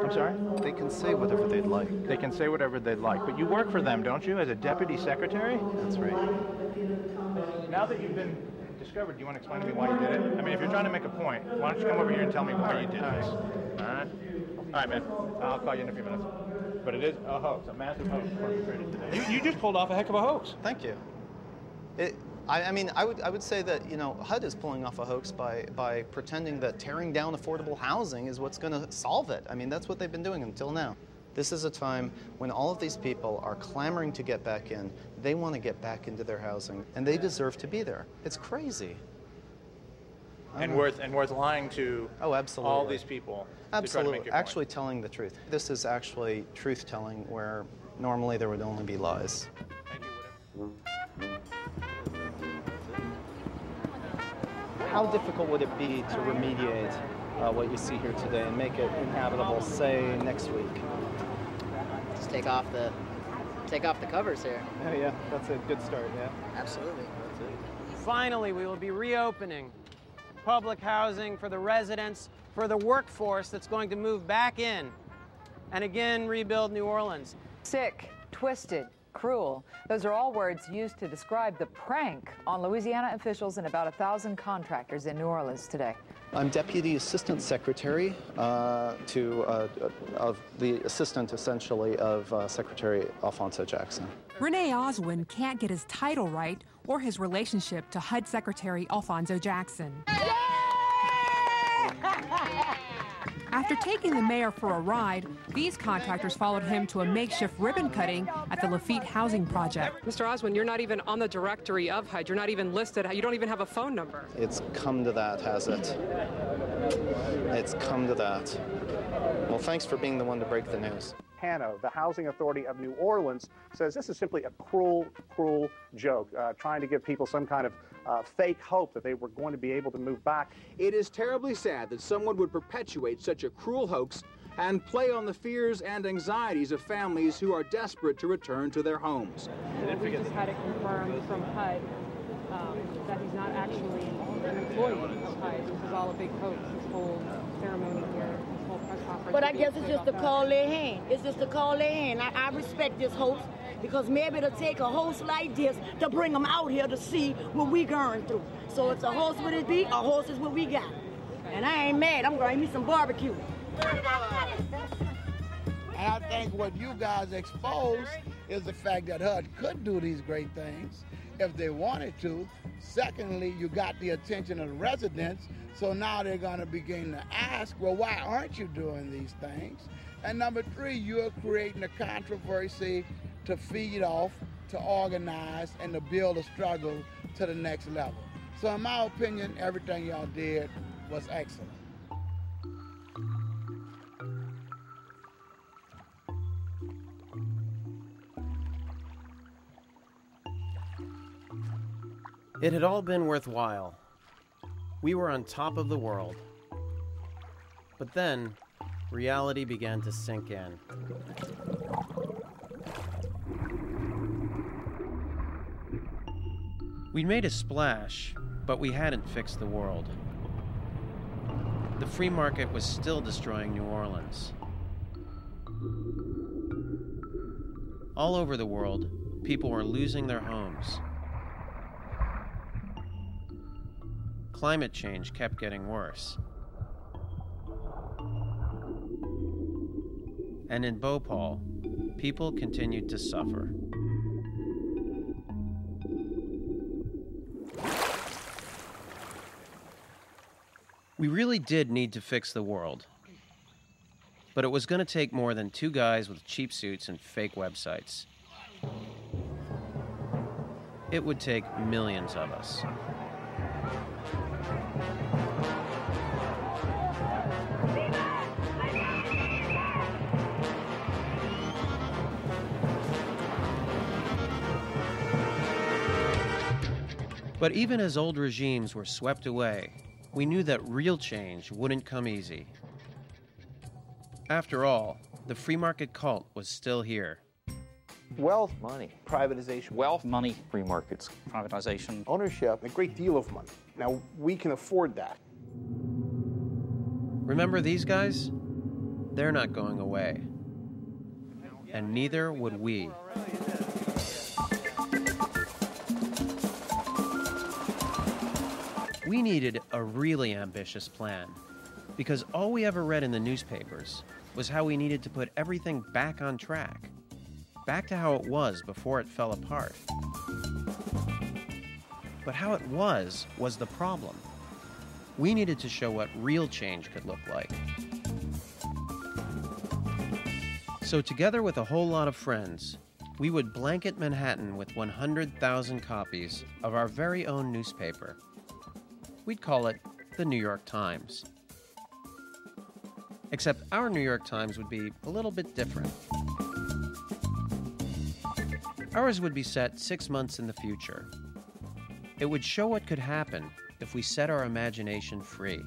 I'm sorry? They can say whatever they'd like. They can say whatever they'd like, but you work for them, don't you, as a deputy secretary? That's right. Now that you've been discovered, do you want to explain to me why you did it? I mean, if you're trying to make a point, why don't you come over here and tell me why you did this? All right? All right, man. I'll call you in a few minutes. But it is a hoax, a massive hoax perpetrated today. You just pulled off a heck of a hoax. Thank you. I mean, I would say that, you know, HUD is pulling off a hoax by pretending that tearing down affordable housing is what's going to solve it. I mean, that's what they've been doing until now. This is a time when all of these people are clamoring to get back in. They want to get back into their housing, and they deserve to be there. It's crazy. And worth lying to all these people. Absolutely. To try to make your actually telling the truth. This is actually truth-telling where normally there would only be lies. Thank you. How difficult would it be to remediate what you see here today and make it inhabitable, say, next week? Just take off the covers here. Oh, yeah, that's a good start, yeah. Absolutely. Finally, we will be reopening public housing for the residents, for the workforce that's going to move back in and again rebuild New Orleans. Sick, twisted, cruel. Those are all words used to describe the prank on Louisiana officials and about 1,000 contractors in New Orleans today. I'm Deputy Assistant Secretary of the assistant, essentially, of Secretary Alphonso Jackson. Renee Oswin can't get his title right or his relationship to HUD Secretary Alphonso Jackson. After taking the mayor for a ride, these contractors followed him to a makeshift ribbon cutting at the Lafitte Housing Project. Mr. Oswin, you're not even on the directory of HUD. You're not even listed. You don't even have a phone number. It's come to that, has it? It's come to that. Well, thanks for being the one to break the news. Hano, the Housing Authority of New Orleans, says this is simply a cruel, cruel joke, trying to give people some kind of fake hope that they were going to be able to move back. It is terribly sad that someone would perpetuate such a cruel hoax and play on the fears and anxieties of families who are desperate to return to their homes. We just had it confirmed from HUD that he's not actually an employee of HUD. This is all a big hoax, this whole ceremony here, this whole press conference. But I guess it's just to call their hand. It's just to call their hand. I respect this host because maybe it'll take a host like this to bring them out here to see what we going through. So it's a host with it be, a host is what we got. And I ain't mad. I'm going to eat me some barbecue. And I think what you guys exposed is the fact that HUD could do these great things if they wanted to. Secondly, you got the attention of the residents, so now they're going to begin to ask, well, why aren't you doing these things? And number three, you're creating a controversy to feed off, to organize, and to build a struggle to the next level. So in my opinion, everything y'all did was excellent. It had all been worthwhile. We were on top of the world. But then, reality began to sink in. We'd made a splash, but we hadn't fixed the world. The free market was still destroying New Orleans. All over the world, people were losing their homes. Climate change kept getting worse. And in Bhopal, people continued to suffer. We really did need to fix the world. But it was going to take more than two guys with cheap suits and fake websites. It would take millions of us. But even as old regimes were swept away, we knew that real change wouldn't come easy. After all, the free market cult was still here. Wealth, money, privatization. Wealth, money, free markets, privatization. Ownership, a great deal of money. Now, we can afford that. Remember these guys? They're not going away. And neither would we. We needed a really ambitious plan, because all we ever read in the newspapers was how we needed to put everything back on track, back to how it was before it fell apart. But how it was the problem. We needed to show what real change could look like. So together with a whole lot of friends, we would blanket Manhattan with 100,000 copies of our very own newspaper. We'd call it the New York Times. Except our New York Times would be a little bit different. Ours would be set 6 months in the future. It would show what could happen if we set our imagination free.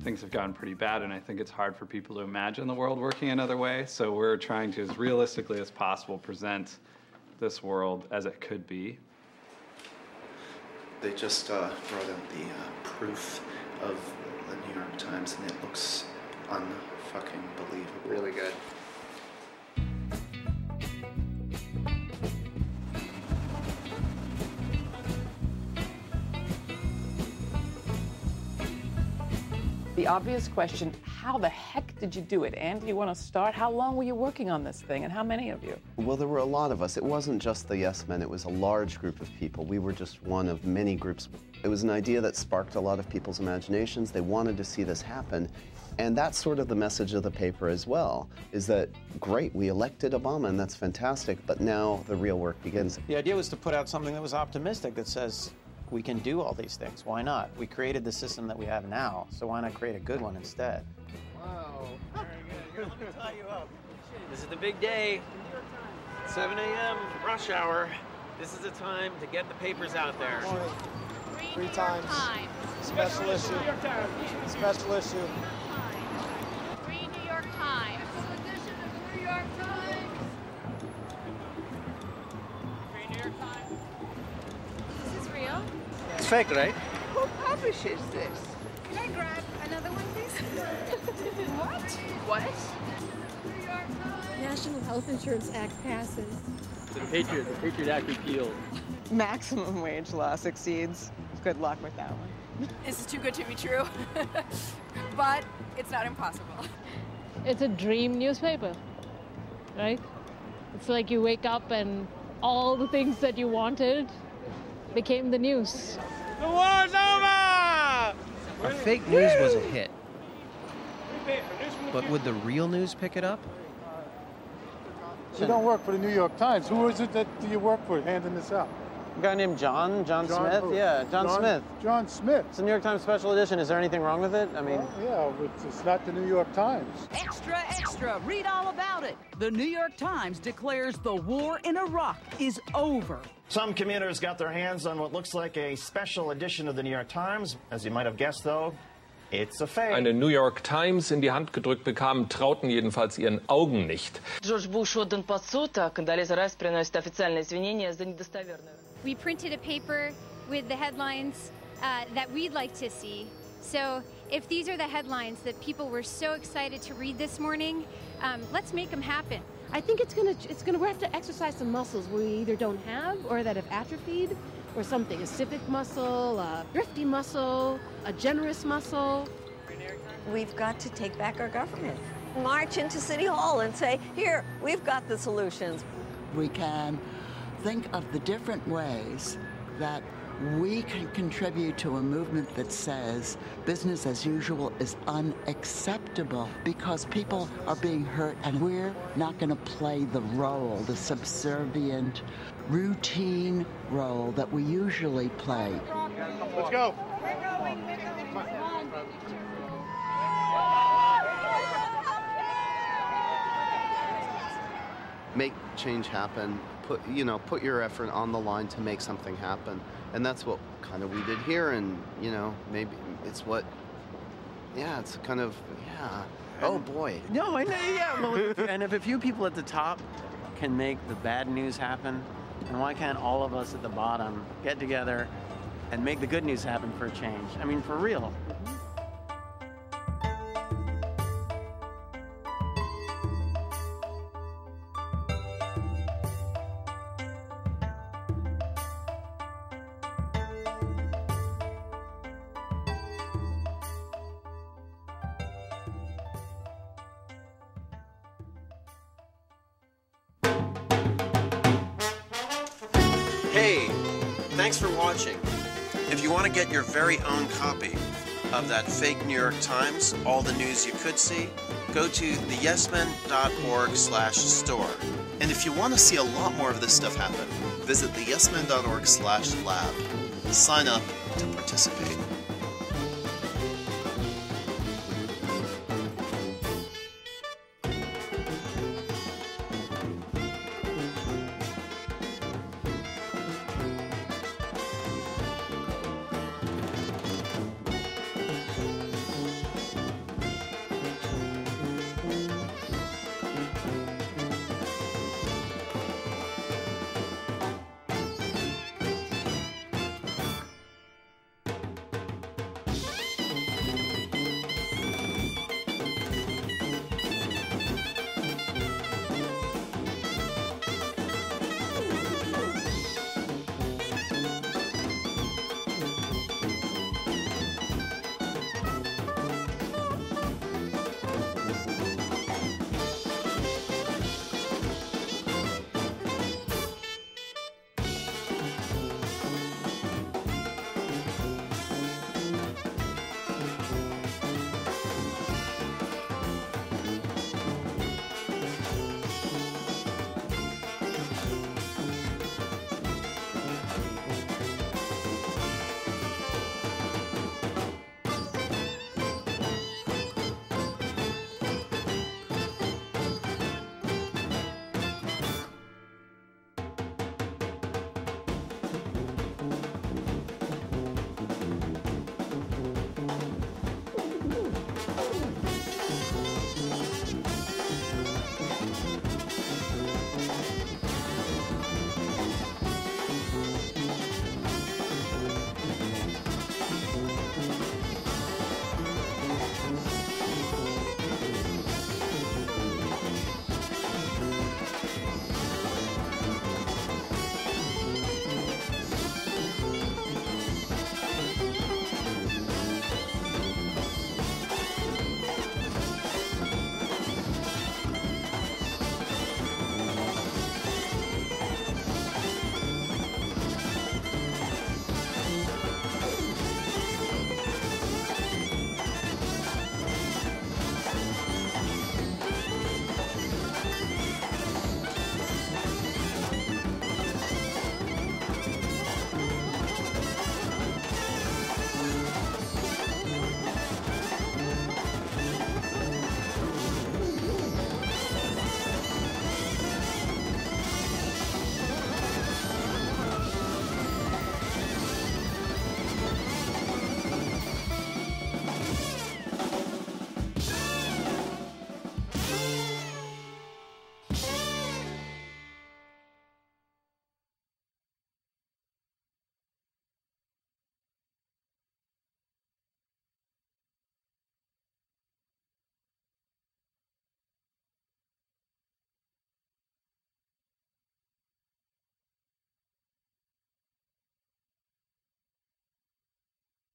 Things have gotten pretty bad, and I think it's hard for people to imagine the world working another way. So we're trying to, as realistically as possible, present this world as it could be. They just brought out the proof of the New York Times, and it looks unfucking believable. Really good. The obvious question, how the heck did you do it? Andy, you want to start? How long were you working on this thing, and how many of you? Well, there were a lot of us. It wasn't just the Yes Men, it was a large group of people. We were just one of many groups. It was an idea that sparked a lot of people's imaginations. They wanted to see this happen. And that's sort of the message of the paper as well, is that, great, we elected Obama, and that's fantastic, but now the real work begins. The idea was to put out something that was optimistic, that says, we can do all these things. Why not? We created the system that we have now, so why not create a good one instead? Wow. Very good. Let me tie you up. This is the big day. 7 a.m. rush hour. This is the time to get the papers out there. 3 times. Special issue. Special issue. 3 New York Times. Special edition of the New York Times. 3 New York Times. This is real? It's fake, right? Who publishes this? Can I grab another one, please? What? What? New York Times. National Health Insurance Act passes. The Patriot Act repealed. Maximum wage law succeeds. Good luck with that one. This is too good to be true, but it's not impossible. It's a dream newspaper, right? It's like you wake up and all the things that you wanted became the news. The war's over! Our fake news was a hit. But would the real news pick it up? You don't work for the New York Times. Who is it that you work for handing this out? A guy named John Smith? who? Yeah, John Smith. John Smith. It's a New York Times special edition. Is there anything wrong with it? I mean... Well, yeah, it's not the New York Times. Extra, extra, read all about it. The New York Times declares the war in Iraq is over. Some commuters got their hands on what looks like a special edition of the New York Times. As you might have guessed, though, it's a fake. Eine New York Times in die Hand gedrückt bekamen, trauten jedenfalls ihren Augen nicht. Джордж Буш отдан под суд, а Кондолиза Райс приносит официальные извинения за недостоверную. We printed a paper with the headlines that we'd like to see. So if these are the headlines that people were so excited to read this morning, let's make them happen. I think we have to exercise some muscles we either don't have or that have atrophied or something. A civic muscle, a thrifty muscle, a generous muscle. We've got to take back our government. March into City Hall and say, here, we've got the solutions. We can think of the different ways that we can contribute to a movement that says business as usual is unacceptable because people are being hurt and we're not going to play the role, the subservient, routine role that we usually play. Let's go. Make change happen. Put your effort on the line to make something happen. And that's what kind of we did here. And, maybe it's what, it's kind of, oh boy. No, I know, yeah. And if a few people at the top can make the bad news happen, then why can't all of us at the bottom get together and make the good news happen for a change? I mean, for real. Hey, thanks for watching. If you want to get your very own copy of that fake New York Times, all the news you could see, go to theyesmen.org/store. And if you want to see a lot more of this stuff happen, visit theyesmen.org/lab. Sign up to participate.